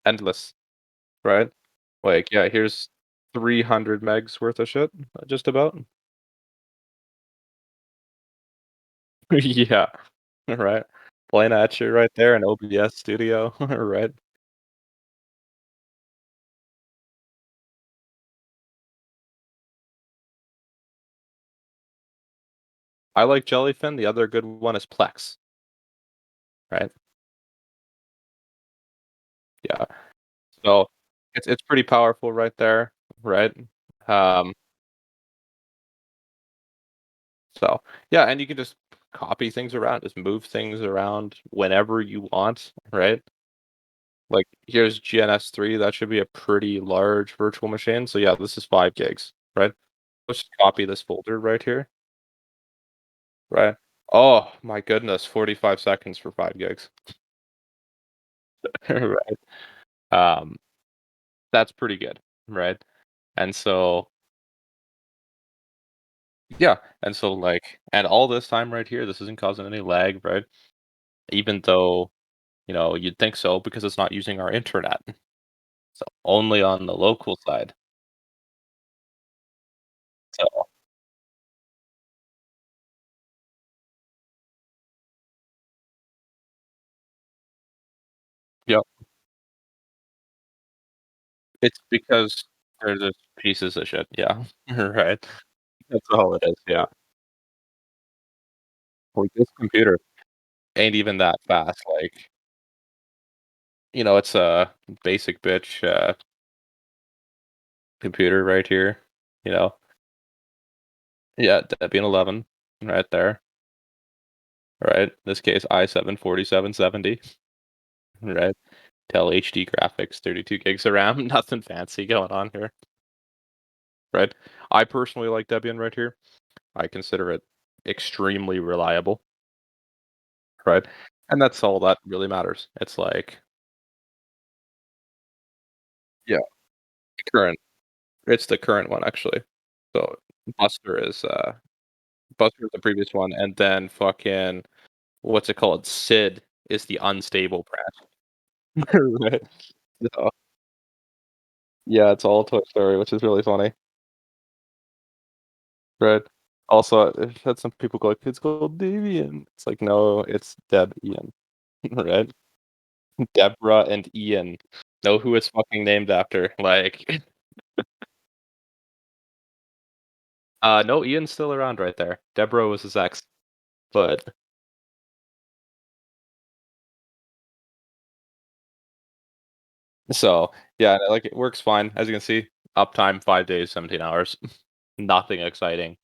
[SPEAKER 9] Endless, right? Like, yeah, here's 300 megs worth of shit, just about. Yeah, right. Playing at you right there in OBS Studio, right? I like Jellyfin, the other good one is Plex, right? Yeah. So, it's pretty powerful right there, right? Um, so, yeah, and you can just copy things around, just move things around whenever you want, right? Like, here's GNS3, that should be a pretty large virtual machine, so yeah, this is 5 gigs, right? Let's just copy this folder right here, right? Oh my goodness, 45 seconds for 5 gigs. Right? Um, that's pretty good, right? And so yeah, and so, like and all this time right here, this isn't causing any lag, right? Even though, you'd think so because it's not using our internet. So, only on the local side. So, yep, it's because they're just pieces of shit, yeah. Right? That's all it is, yeah. Like, this computer ain't even that fast, like, it's a basic bitch, computer right here, you know? Yeah, Debian 11 right there, right? In this case, i7-4770, right? Dell HD graphics, 32 gigs of RAM, nothing fancy going on here, right? I personally like Debian right here. I consider it extremely reliable, right? And that's all that really matters. It's like, yeah, current. It's the current one actually. So Buster is Buster is the previous one, and then fucking what's it called? Sid is the unstable branch. Right? So, yeah, it's all Toy Story, which is really funny. Right. Also, I've had some people go like, "It's called Devian." It's like, no, it's Deb Ian, right? Deborah and Ian. Know who it's fucking named after. Like, no, Ian's still around right there. Deborah was his ex, but so yeah, like it works fine. As you can see, uptime 5 days, 17 hours. Nothing exciting.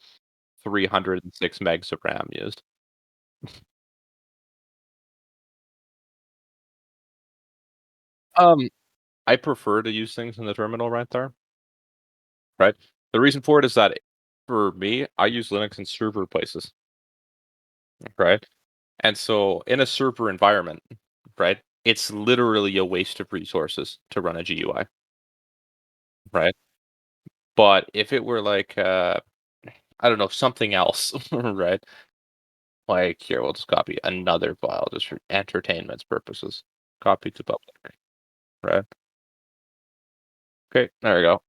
[SPEAKER 9] 306 megs of RAM used. Um, I prefer to use things in the terminal right there. Right? The reason for it is that for me, I use Linux in server places, right? And so in a server environment, right, it's literally a waste of resources to run a GUI, right? But if it were like I don't know, something else, right? Like here, we'll just copy another file just for entertainment's purposes. Copy to public, right? Okay, there we go.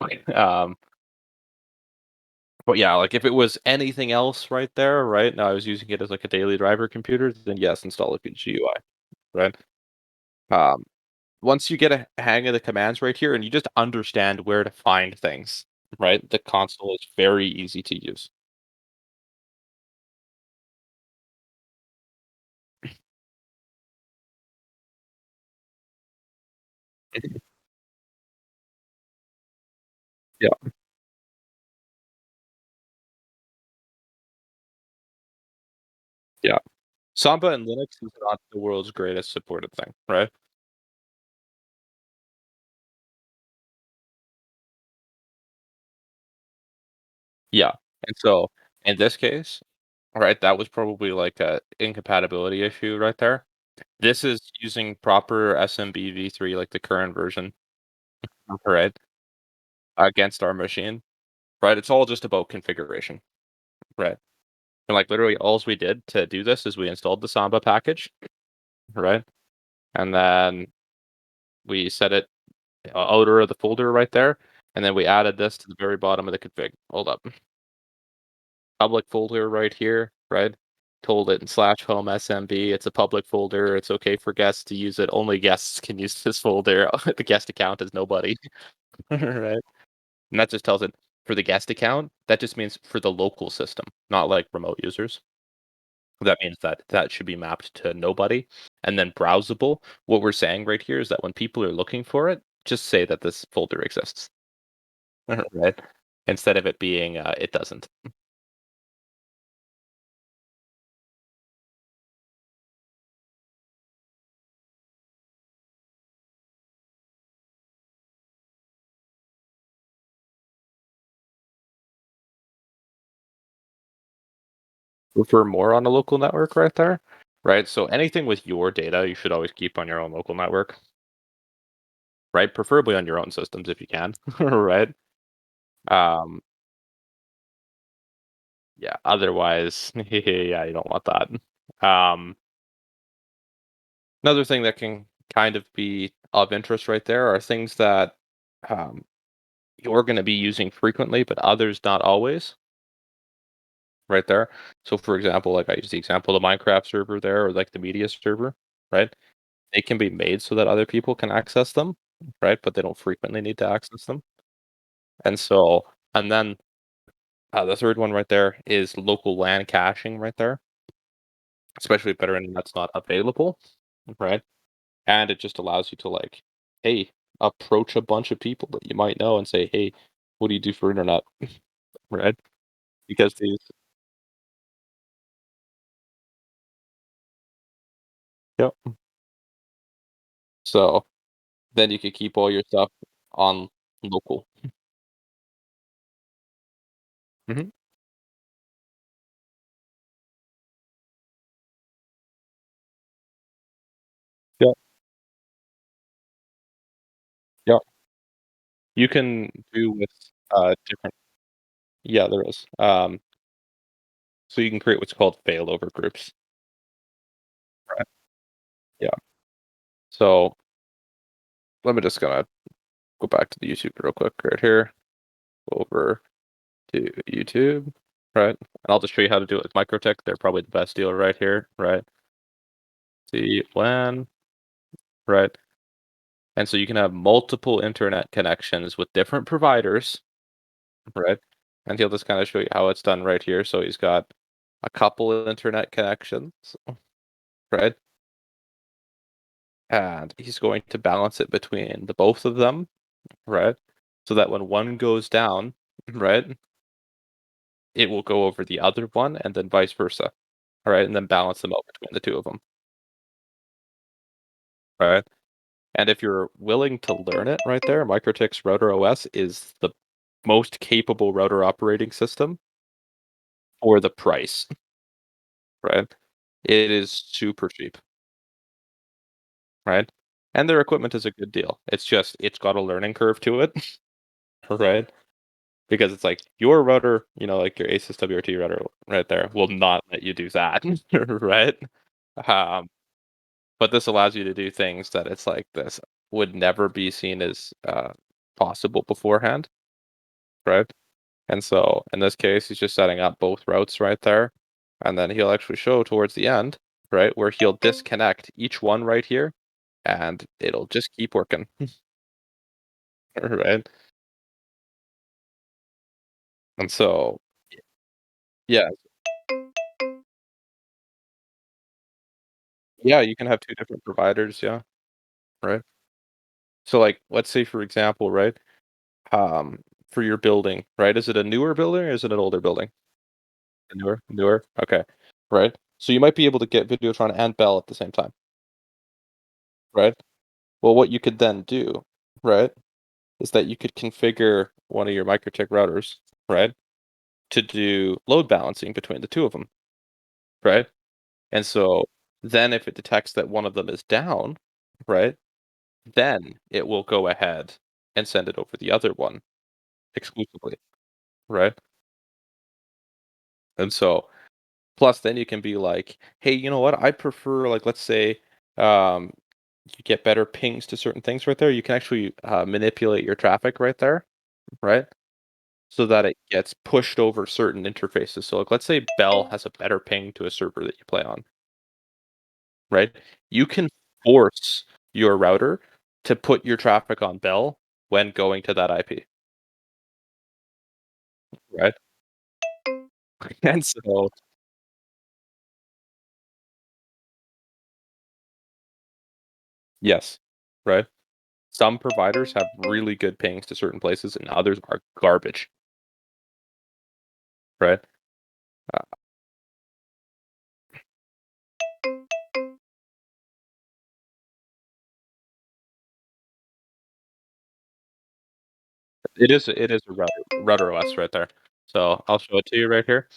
[SPEAKER 9] But yeah, like if it was anything else right there, right? Now I was using it as like a daily driver computer, then yes, install a GUI, right? Um, Once you get a hang of the commands right here and you just understand where to find things, right? The console is very easy to use. Yeah, yeah. Samba and Linux is not the world's greatest supported thing, right? Yeah. And so in this case, right, that was probably like a incompatibility issue right there. This is using proper SMB v3, like the current version, right, against our machine, right? It's all just about configuration, right? And like literally alls we did to do this is we installed the Samba package, right? And then we set it outer of the folder right there, and then we added this to the very bottom of the config. Hold up. Public folder right here, right? Told it in /home SMB. It's a public folder. It's okay for guests to use it. Only guests can use this folder. The guest account is nobody, right? And that just tells it for the guest account. That just means for the local system, not like remote users. That means that that should be mapped to nobody and then browsable. What we're saying right here is that when people are looking for it, just say that this folder exists, right? Instead of it being it doesn't. Prefer more on a local network right there, right? So anything with your data, you should always keep on your own local network, right? Preferably on your own systems if you can, right? Um, yeah. Otherwise, yeah, you don't want that. Another thing that can kind of be of interest right there are things that um, you're going to be using frequently, but others not always. Right there. So, for example, like I use the example of the Minecraft server there, or like the media server, right? They can be made so that other people can access them, right? But they don't frequently need to access them. And so, and then the third one right there is local LAN caching right there, especially if better internet's not available, right? And it just allows you to like, hey, approach a bunch of people that you might know and say, hey, what do you do for internet, right? Because these, yep. So then you could keep all your stuff on local. Hmm. Yeah, yeah. You can do with different. Yeah, there is. So you can create what's called failover groups. Right. Yeah. So let me just gonna go back to the YouTube real quick right here. Go over to YouTube, right? And I'll just show you how to do it with Microtech. They're probably the best deal right here, right? See LAN, right? And so you can have multiple internet connections with different providers, right? And he'll just kind of show you how it's done right here. So he's got a couple of internet connections, right? And he's going to balance it between the both of them, right? So that when one goes down, right, it will go over the other one and then vice versa. All right, and then balance them out between the two of them. Right. And if you're willing to learn it right there, MikroTik's Router OS is the most capable router operating system for the price. Right. It is super cheap. Right. And their equipment is a good deal. It's just it's got a learning curve to it. Right. because it's like your router, like your ASUS WRT router right there, will not let you do that, right? Um, but this allows you to do things that it's like this would never be seen as possible beforehand, right? And so in this case, he's just setting up both routes right there, and then he'll actually show towards the end, right, where he'll disconnect each one right here, and it'll just keep working, right? And so, yeah, yeah, you can have two different providers, yeah, right? So, like, let's say for example, right, um, for your building, right, is it a newer building or is it an older building? A newer, okay, right? So you might be able to get Videotron and Bell at the same time, right? Well, what you could then do, right, is that you could configure one of your MikroTik routers, right, to do load balancing between the two of them, right? And so then if it detects that one of them is down, right, then it will go ahead and send it over the other one exclusively, right? And so plus then you can be like, "Hey, you know what? I prefer," like, let's say, um, you get better pings to certain things right there. You can actually manipulate your traffic right there, right? So that it gets pushed over certain interfaces. So, like, let's say Bell has a better ping to a server that you play on, right? You can force your router to put your traffic on Bell when going to that IP, right? And so, yes, right? Some providers have really good pings to certain places, and others are garbage, right? Uh, it is a router OS right there. So I'll show it to you right here.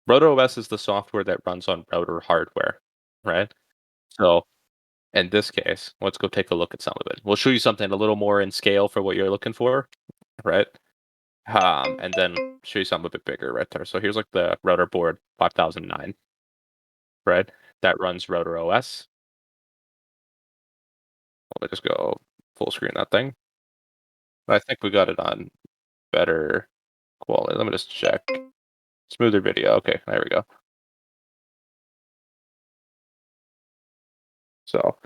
[SPEAKER 9] Router OS is the software that runs on router hardware, right? So in this case, let's go take a look at some of it. We'll show you something a little more in scale for what you're looking for, right? And then show you something a bit bigger right there. So here's like the router board 5009, right? That runs router OS. Let me just go full screen that thing. I think we got it on better quality. Let me just check. Smoother video. Okay, there we go. So